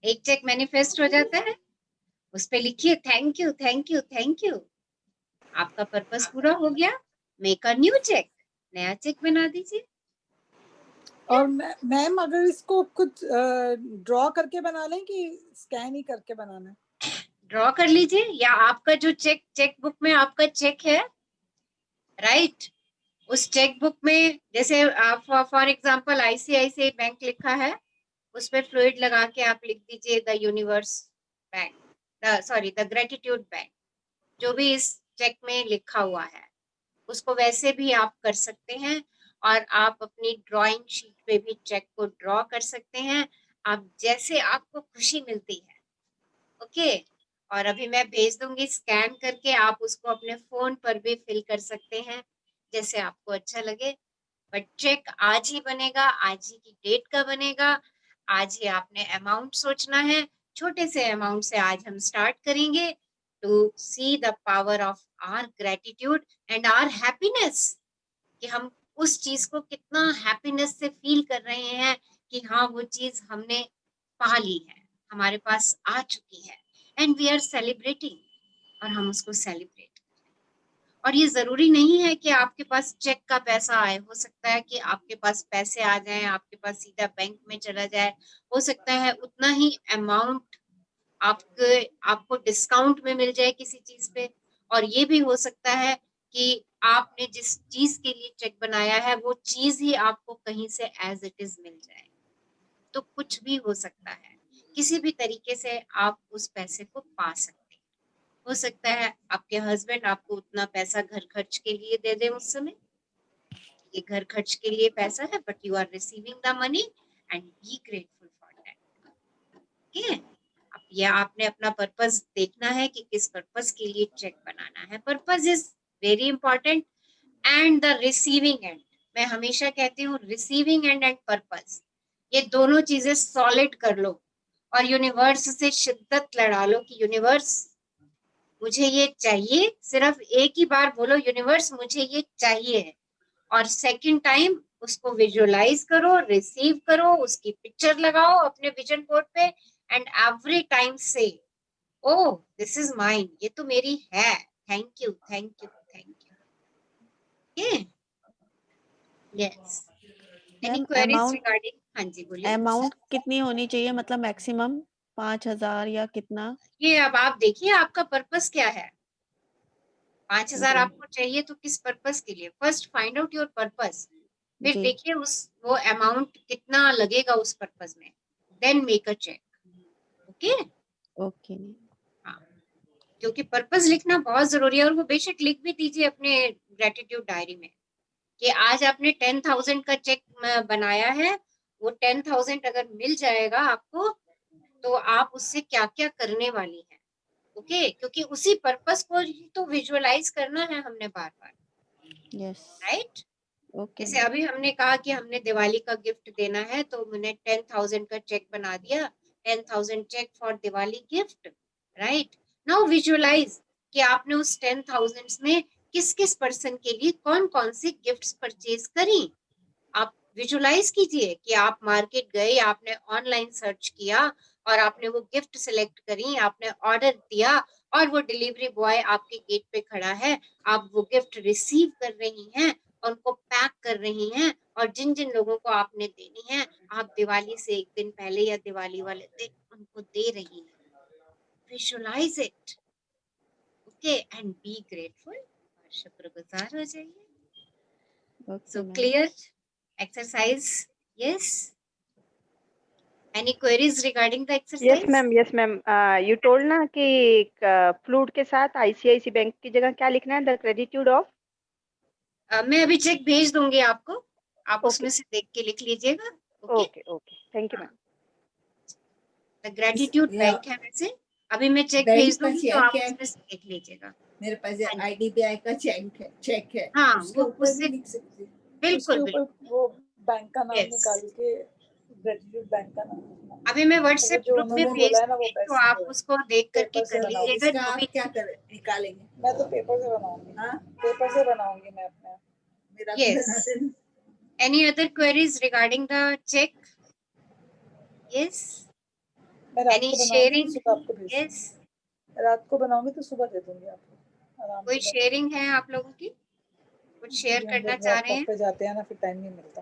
एक चेक मैनिफेस्ट हो जाता है, उस पे लिखिए thank you thank you thank you, आपका पर्पस पूरा हो गया, मेक अ न्यू चेक, नया चेक बना दीजिए। और मैम अगर इसको कुछ ड्रॉ करके बना लें कि स्कैन ही करके बनाना है? ड्रॉ कर लीजिए, या आपका जो चेक बुक में आपका चेक है, राइट, उस चेक बुक में जैसे आप फॉर एग्जांपल आईसीआईसीआई बैंक लिखा है, उस पर फ्लूइड लगा के आप लिख दीजिए the universe bank, sorry the gratitude bank, जो भी इस चेक में लिखा हुआ है उसको वैसे भी आप कर सकते हैं। और आप अपनी ड्राइंग शीट पे भी चेक को ड्रॉ कर सकते हैं, आप जैसे आपको खुशी मिलती है। ओके, और अभी मैं भेज दूंगी स्कैन करके, आप उसको अपने फोन पर भी फिल कर सकते हैं जैसे आपको अच्छा लगे। बट चेक आज ही बनेगा, आज ही की डेट का बनेगा, आज ही आपने अमाउंट सोचना है। छोटे से अमाउंट से आज हम स्टार्ट करेंगे to see the power of our gratitude and our happiness, कि हम उस चीज को कितना हैप्पीनेस से फील कर रहे हैं कि हाँ वो चीज हमने पा ली है, हमारे पास आ चुकी है, एंड वी आर सेलिब्रेटिंग, और हम उसको सेलिब्रेट। और ये जरूरी नहीं है कि आपके पास चेक का पैसा आए, हो सकता है कि आपके पास पैसे आ जाएं, आपके पास सीधा बैंक में चला जाए, हो सकता है उतना ही अमाउंट आपको डिस्काउंट में मिल जाए किसी चीज पे, और ये भी हो सकता है कि आपने जिस चीज के लिए चेक बनाया है वो चीज ही आपको कहीं से एज इट इज मिल जाए। तो कुछ भी हो सकता है, किसी भी तरीके से आप उस पैसे को पा सकते हैं। हो सकता है आपके हस्बैंड आपको उतना पैसा घर खर्च के लिए दे दे उस समय, ये घर खर्च के लिए पैसा है, but you are receiving the money and be grateful for that. ठीक है, अब ये आपने अपना पर्पस देखना है कि किस पर्पस के लिए चेक बनाना है। Purpose is very important, and the receiving end, मैं हमेशा कहती हूँ रिसीविंग एंड एंड पर्पस, ये दोनों चीजें सॉलिड कर लो और यूनिवर्स से शिद्दत लड़ा लो कि यूनिवर्स मुझे ये चाहिए। सिर्फ एक ही बार बोलो यूनिवर्स मुझे ये चाहिए, और सेकंड टाइम उसको विजुअलाइज करो, रिसीव करो, उसकी पिक्चर लगाओ अपने विजन बोर्ड पे, एंड एवरी टाइम से ओह दिस इज माइन, ये तो मेरी है, thank you thank you thank you. Yes, any ma'am queries amount regarding? हाँ जी बोलिए। अमाउंट कितनी होनी चाहिए, मतलब मैक्सिमम 5,000 या कितना? ये अब आप देखिए आपका पर्पस क्या है। 5,000 जी आपको चाहिए तो किस पर्पस के लिए? First find out your purpose, फिर जी देखिए उस वो अमाउंट कितना लगेगा उस पर्पस में, then make a cheque. Okay, okay हाँ, क्योंकि पर्पस लिखना बहुत जरूरी है, और वो बेशक लिख भी दीजिए अपने ग्रेटिट्यूड डायरी में कि आज आपने 10,000 का चेक बनाया है, वो 10,000 अगर मिल जाएगा आपको तो आप उससे क्या क्या करने वाली हैं। ओके, क्योंकि उसी पर्पस को ही तो विजुअलाइज करना है हमने बार बार, यस राइट। ओके जैसे अभी हमने कहा कि हमने दिवाली का गिफ्ट देना है तो मैंने 10,000 का चेक बना दिया, 10,000 check for Diwali gift, right. Now visualise कि आपने उस 10,000 में किस किस पर्सन के लिए कौन कौन सी गिफ्ट्स परचेज करी। आप विजुअलाइज कीजिए कि आप मार्केट गए, आपने ऑनलाइन सर्च किया और आपने वो गिफ्ट सिलेक्ट करी, आपने ऑर्डर दिया और वो डिलीवरी बॉय आपके गेट पे खड़ा है, आप वो गिफ्ट रिसीव कर रही हैं, उनको पैक कर रही हैं, और जिन जिन लोगों को आपने देनी है आप दिवाली से एक दिन पहले या दिवाली वाले दिन उनको दे रही हैं। Visualise it, okay, and be grateful, और शुक्रगुजार हो जाइए। Okay So ma'am. clear exercise? Yes. Any queries regarding the exercise? Yes ma'am you told ना कि फ्लूट के साथ आईसीआईसी बैंक की जगह क्या लिखना है, द ग्रेटिट्यूड ऑफ? मैं अभी चेक भेज दूंगी आपको, आप ओके उसमें से देख के लिख लीजिएगा। Okay, okay okay, thank you ma'am. The gratitude bank है वैसे, अभी मैं चेक बैंक भेज का दूंगी तो चेक आप है, उसमें से देख लीजिएगा। मेरे पास हाँ जी, आईडीबीआई का चेक है, हाँ उसके वो ऊपर उससे भी लिख सकते हैं। उसके बिल्कुल ऊपर बिल्कुल। वो बैंक का नाम यस, निकाल के ग्रेटिट्यूड बैंक का नाम लिखना। अभी मैं वो व्हाट्सएप जो ग्रुप में उन्होंने भेज बोला है ना वो दूंगी तो बेस्ट आप है। उसको देख करके पेपर से कर बनाओ, लीजिएगा इसका जो भी। आप क्या कर निकालेंगे? मैं तो पेपर से बनाऊंगी। हाँ, पेपर से बनाऊंगी मैं अपने। मेरा भी यस, बना देना। Any other queries regarding the check? Yes, मैं रात एनी को बनाऊंगी तो शेयरिंग? सुबह आपको भेज यस, दूंगी। रात को बनाऊंगी तो सुबह दे दूंगी आपको आराम कोई से बैठ शेयरिंग है आप लोगों की, कुछ शेयर के। हम करना लोग चाह रहे लैपटॉप हैं? पे जाते हैं ना, फिर टाइम नहीं मिलता।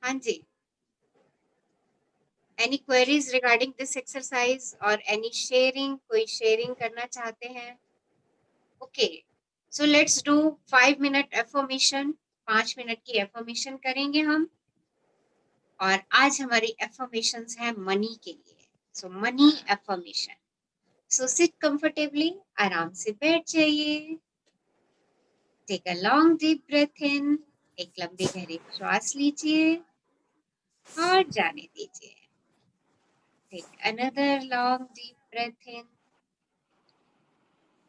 हाँ जी, any queries regarding this exercise और एनी शेयरिंग, कोई शेयरिंग करना चाहते हैं? Okay, so let's do 5 minute affirmation, 5 minute की एफर्मेशन करेंगे हम। और आज हमारी एफर्मेशंस है मनी के लिए, so money affirmation. So sit comfortably, आराम से बैठ जाइए, take a long deep breath in, एक लंबी गहरी श्वास लीजिए और जाने दीजिए। Take another long deep breath in,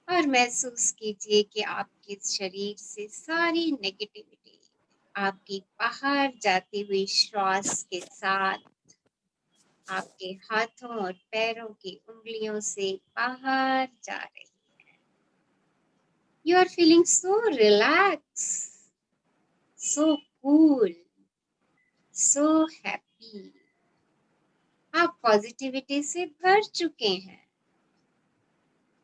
और महसूस कीजिए कि आपके शरीर से सारी नेगेटिविटी आपकी बाहर जाती हुई श्वास के साथ आपके हाथों और पैरों की उंगलियों से बाहर जा रही है। You are feeling so relax, so cool, so happy. Positivity से भर चुके हैं।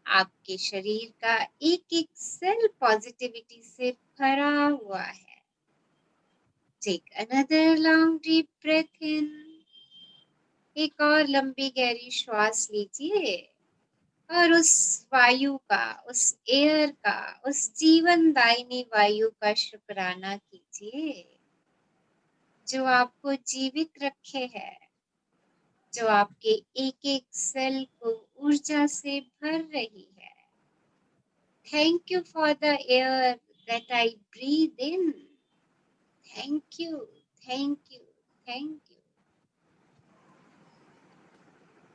आपके शरीर का एक एक सेल पॉजिटिविटी से भरा हुआ है। Take another long deep breath in. एक और लंबी गहरी श्वास लीजिए और उस वायु का, उस एयर का, उस जीवनदायिनी वायु का शुक्राना कीजिए जो आपको जीवित रखे है, जो आपके एक एक सेल को ऊर्जा से भर रही है। Thank you for the air that I breathe in. Thank you, thank you, thank you.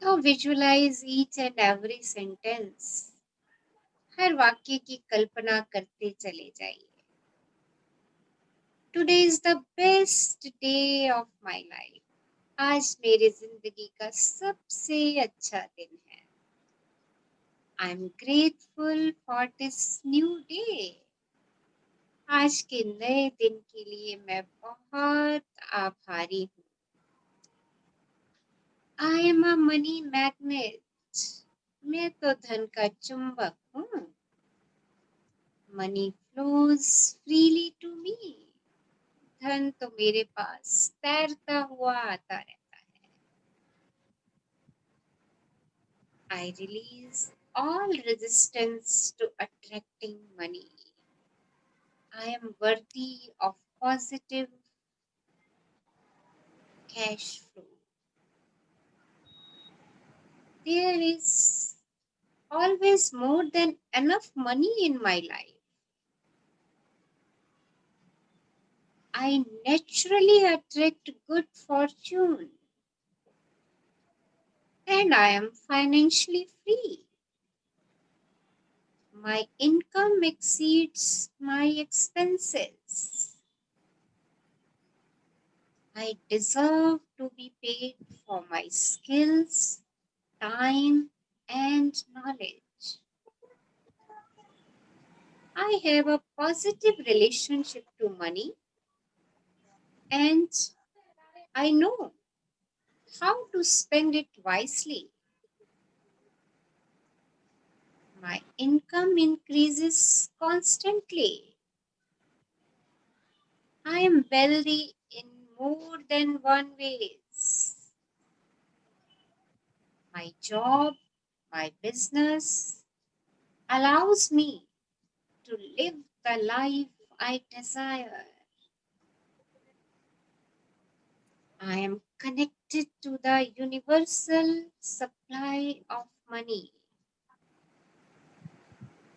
Now visualize each and every sentence. हर वाक्य की कल्पना करते चले जाइए। Today is the best day of my life. आज मेरी जिंदगी का सबसे अच्छा दिन है। I'm grateful for this new day. आज के नए दिन के लिए मैं बहुत आभारी हूँ। I am a money magnet. मैं तो धन का चुंबक हूँ। Money flows freely to me. धन तो मेरे पास तैरता हुआ आता रहता है। I release all resistance to attracting money. I am worthy of positive cash flow. There is always more than enough money in my life. I naturally attract good fortune and I am financially free. My income exceeds my expenses. I deserve to be paid for my skills, time, and knowledge. I have a positive relationship to money and I know how to spend it wisely. My income increases constantly. I am wealthy in more than one ways. My job, my business allows me to live the life I desire. I am connected to the universal supply of money.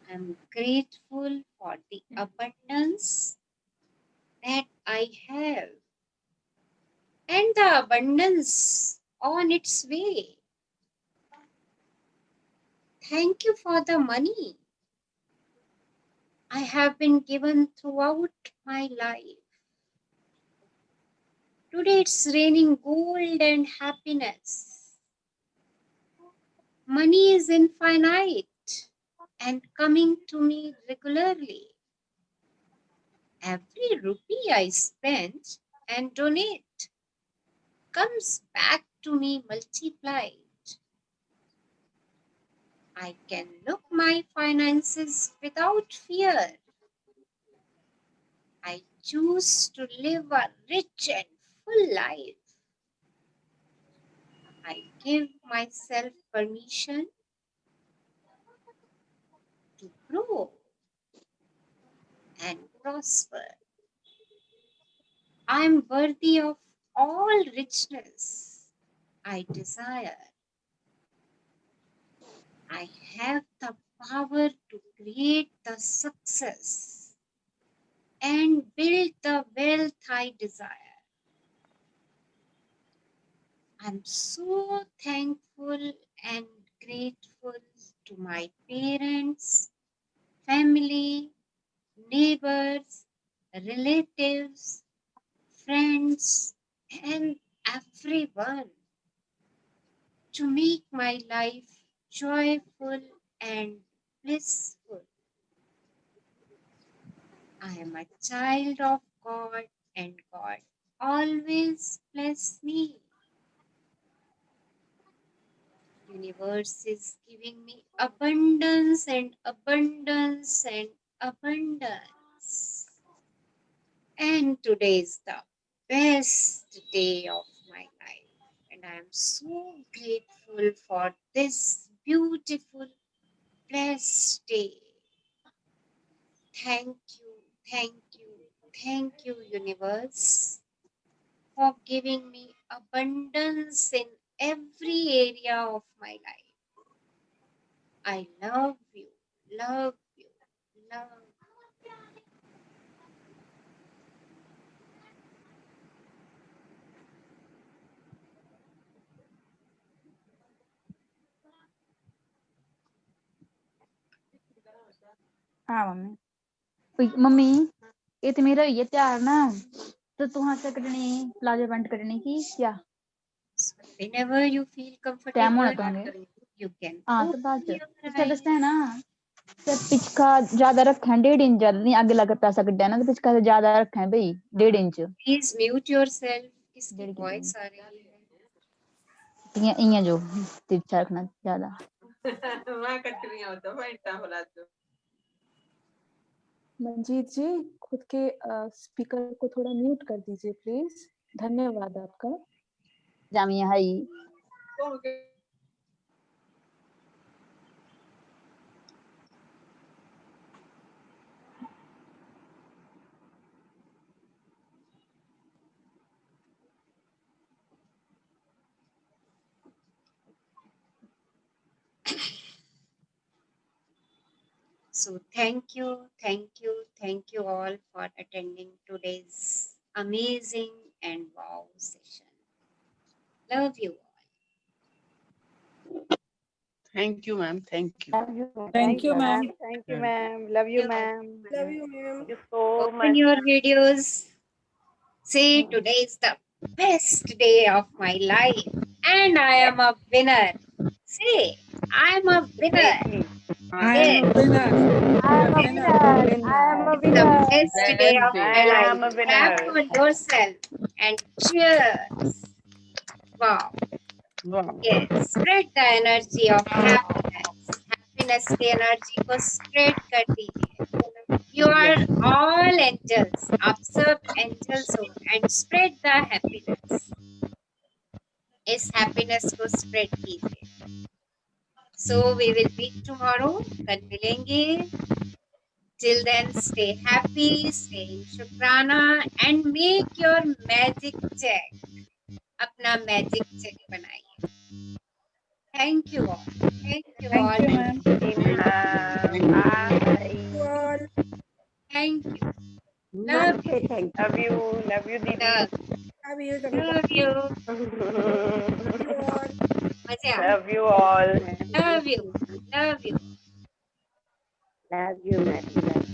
I am grateful for the abundance that I have and the abundance on its way. Thank you for the money I have been given throughout my life. Today it's raining gold and happiness. Money is infinite and coming to me regularly. Every rupee I spend and donate comes back to me multiplied. I can look my finances without fear. I choose to live a rich and full life. I give myself permission to grow and prosper. I am worthy of all richness I desire. I have the power to create the success and build the wealth I desire. I'm so thankful and grateful to my parents, family, neighbors, relatives, friends, and everyone to make my life joyful and blissful. I am a child of God and God always bless me. universe is giving me abundance and abundance and abundance. And today is the best day of my life. And I am so grateful for this beautiful, blessed day. Thank you, thank you, thank you, universe, for giving me abundance in every area of my life. I love you, love you, love you. हाँ mummy mummy ये तो मेरा ये तैयार ना तो तू हाँ से कटनी प्लाजो पैंट कटनी की क्या So whenever you feel time होना comfortable, तो you can हाँ तो open बाद your इसका दसना है eyes. ना तो पिचका ज्यादा रखा है 1.5 इंच ज्यादा नहीं आगे लगा पैसा कटा ना तो पिचका से ज्यादा रखा है भाई 1.5 इंच Please mute yourself. किसकी voice आ रही है? इया जो तिरछा रखना ज्यादा मैं कट रही हूं तो बैठा होला तो मंजीत जी खुद के स्पीकर को थोड़ा म्यूट कर दीजिए प्लीज। धन्यवाद आपका। Jamia high So thank you all for attending today's amazing and wow session. Love you all. Thank you, ma'am. Thank you. Thank you, ma'am. Thank you, ma'am. Love you, ma'am. Love you, ma'am. Thank you so Open much. your videos. Say today is the best day of my life and I am a winner. Say, I am a winner. I am a winner. I am a Winner. winner. I am a It's the winner. best day of I my life. am a Clap winner. for yourself and cheers. Wow. Wow. Yes. Spread the energy of happiness. Happiness की energy को spread कर दीजिए. You are all angels. आप सब angels हो and spread the happiness. इस happiness को spread कीजिए. So we will meet tomorrow. कल मिलेंगे. Till then, stay happy, stay in Shukrana, and make your magic check. अपना magic check बनाइए. Thank you all. Thank you Thank all. you, ma'am. Bye. Thank you. Love you. Love you. Love you, Didi. Love Love you, love you. मजे आ. Love you all. Love you. Love you. Love you, Matthew.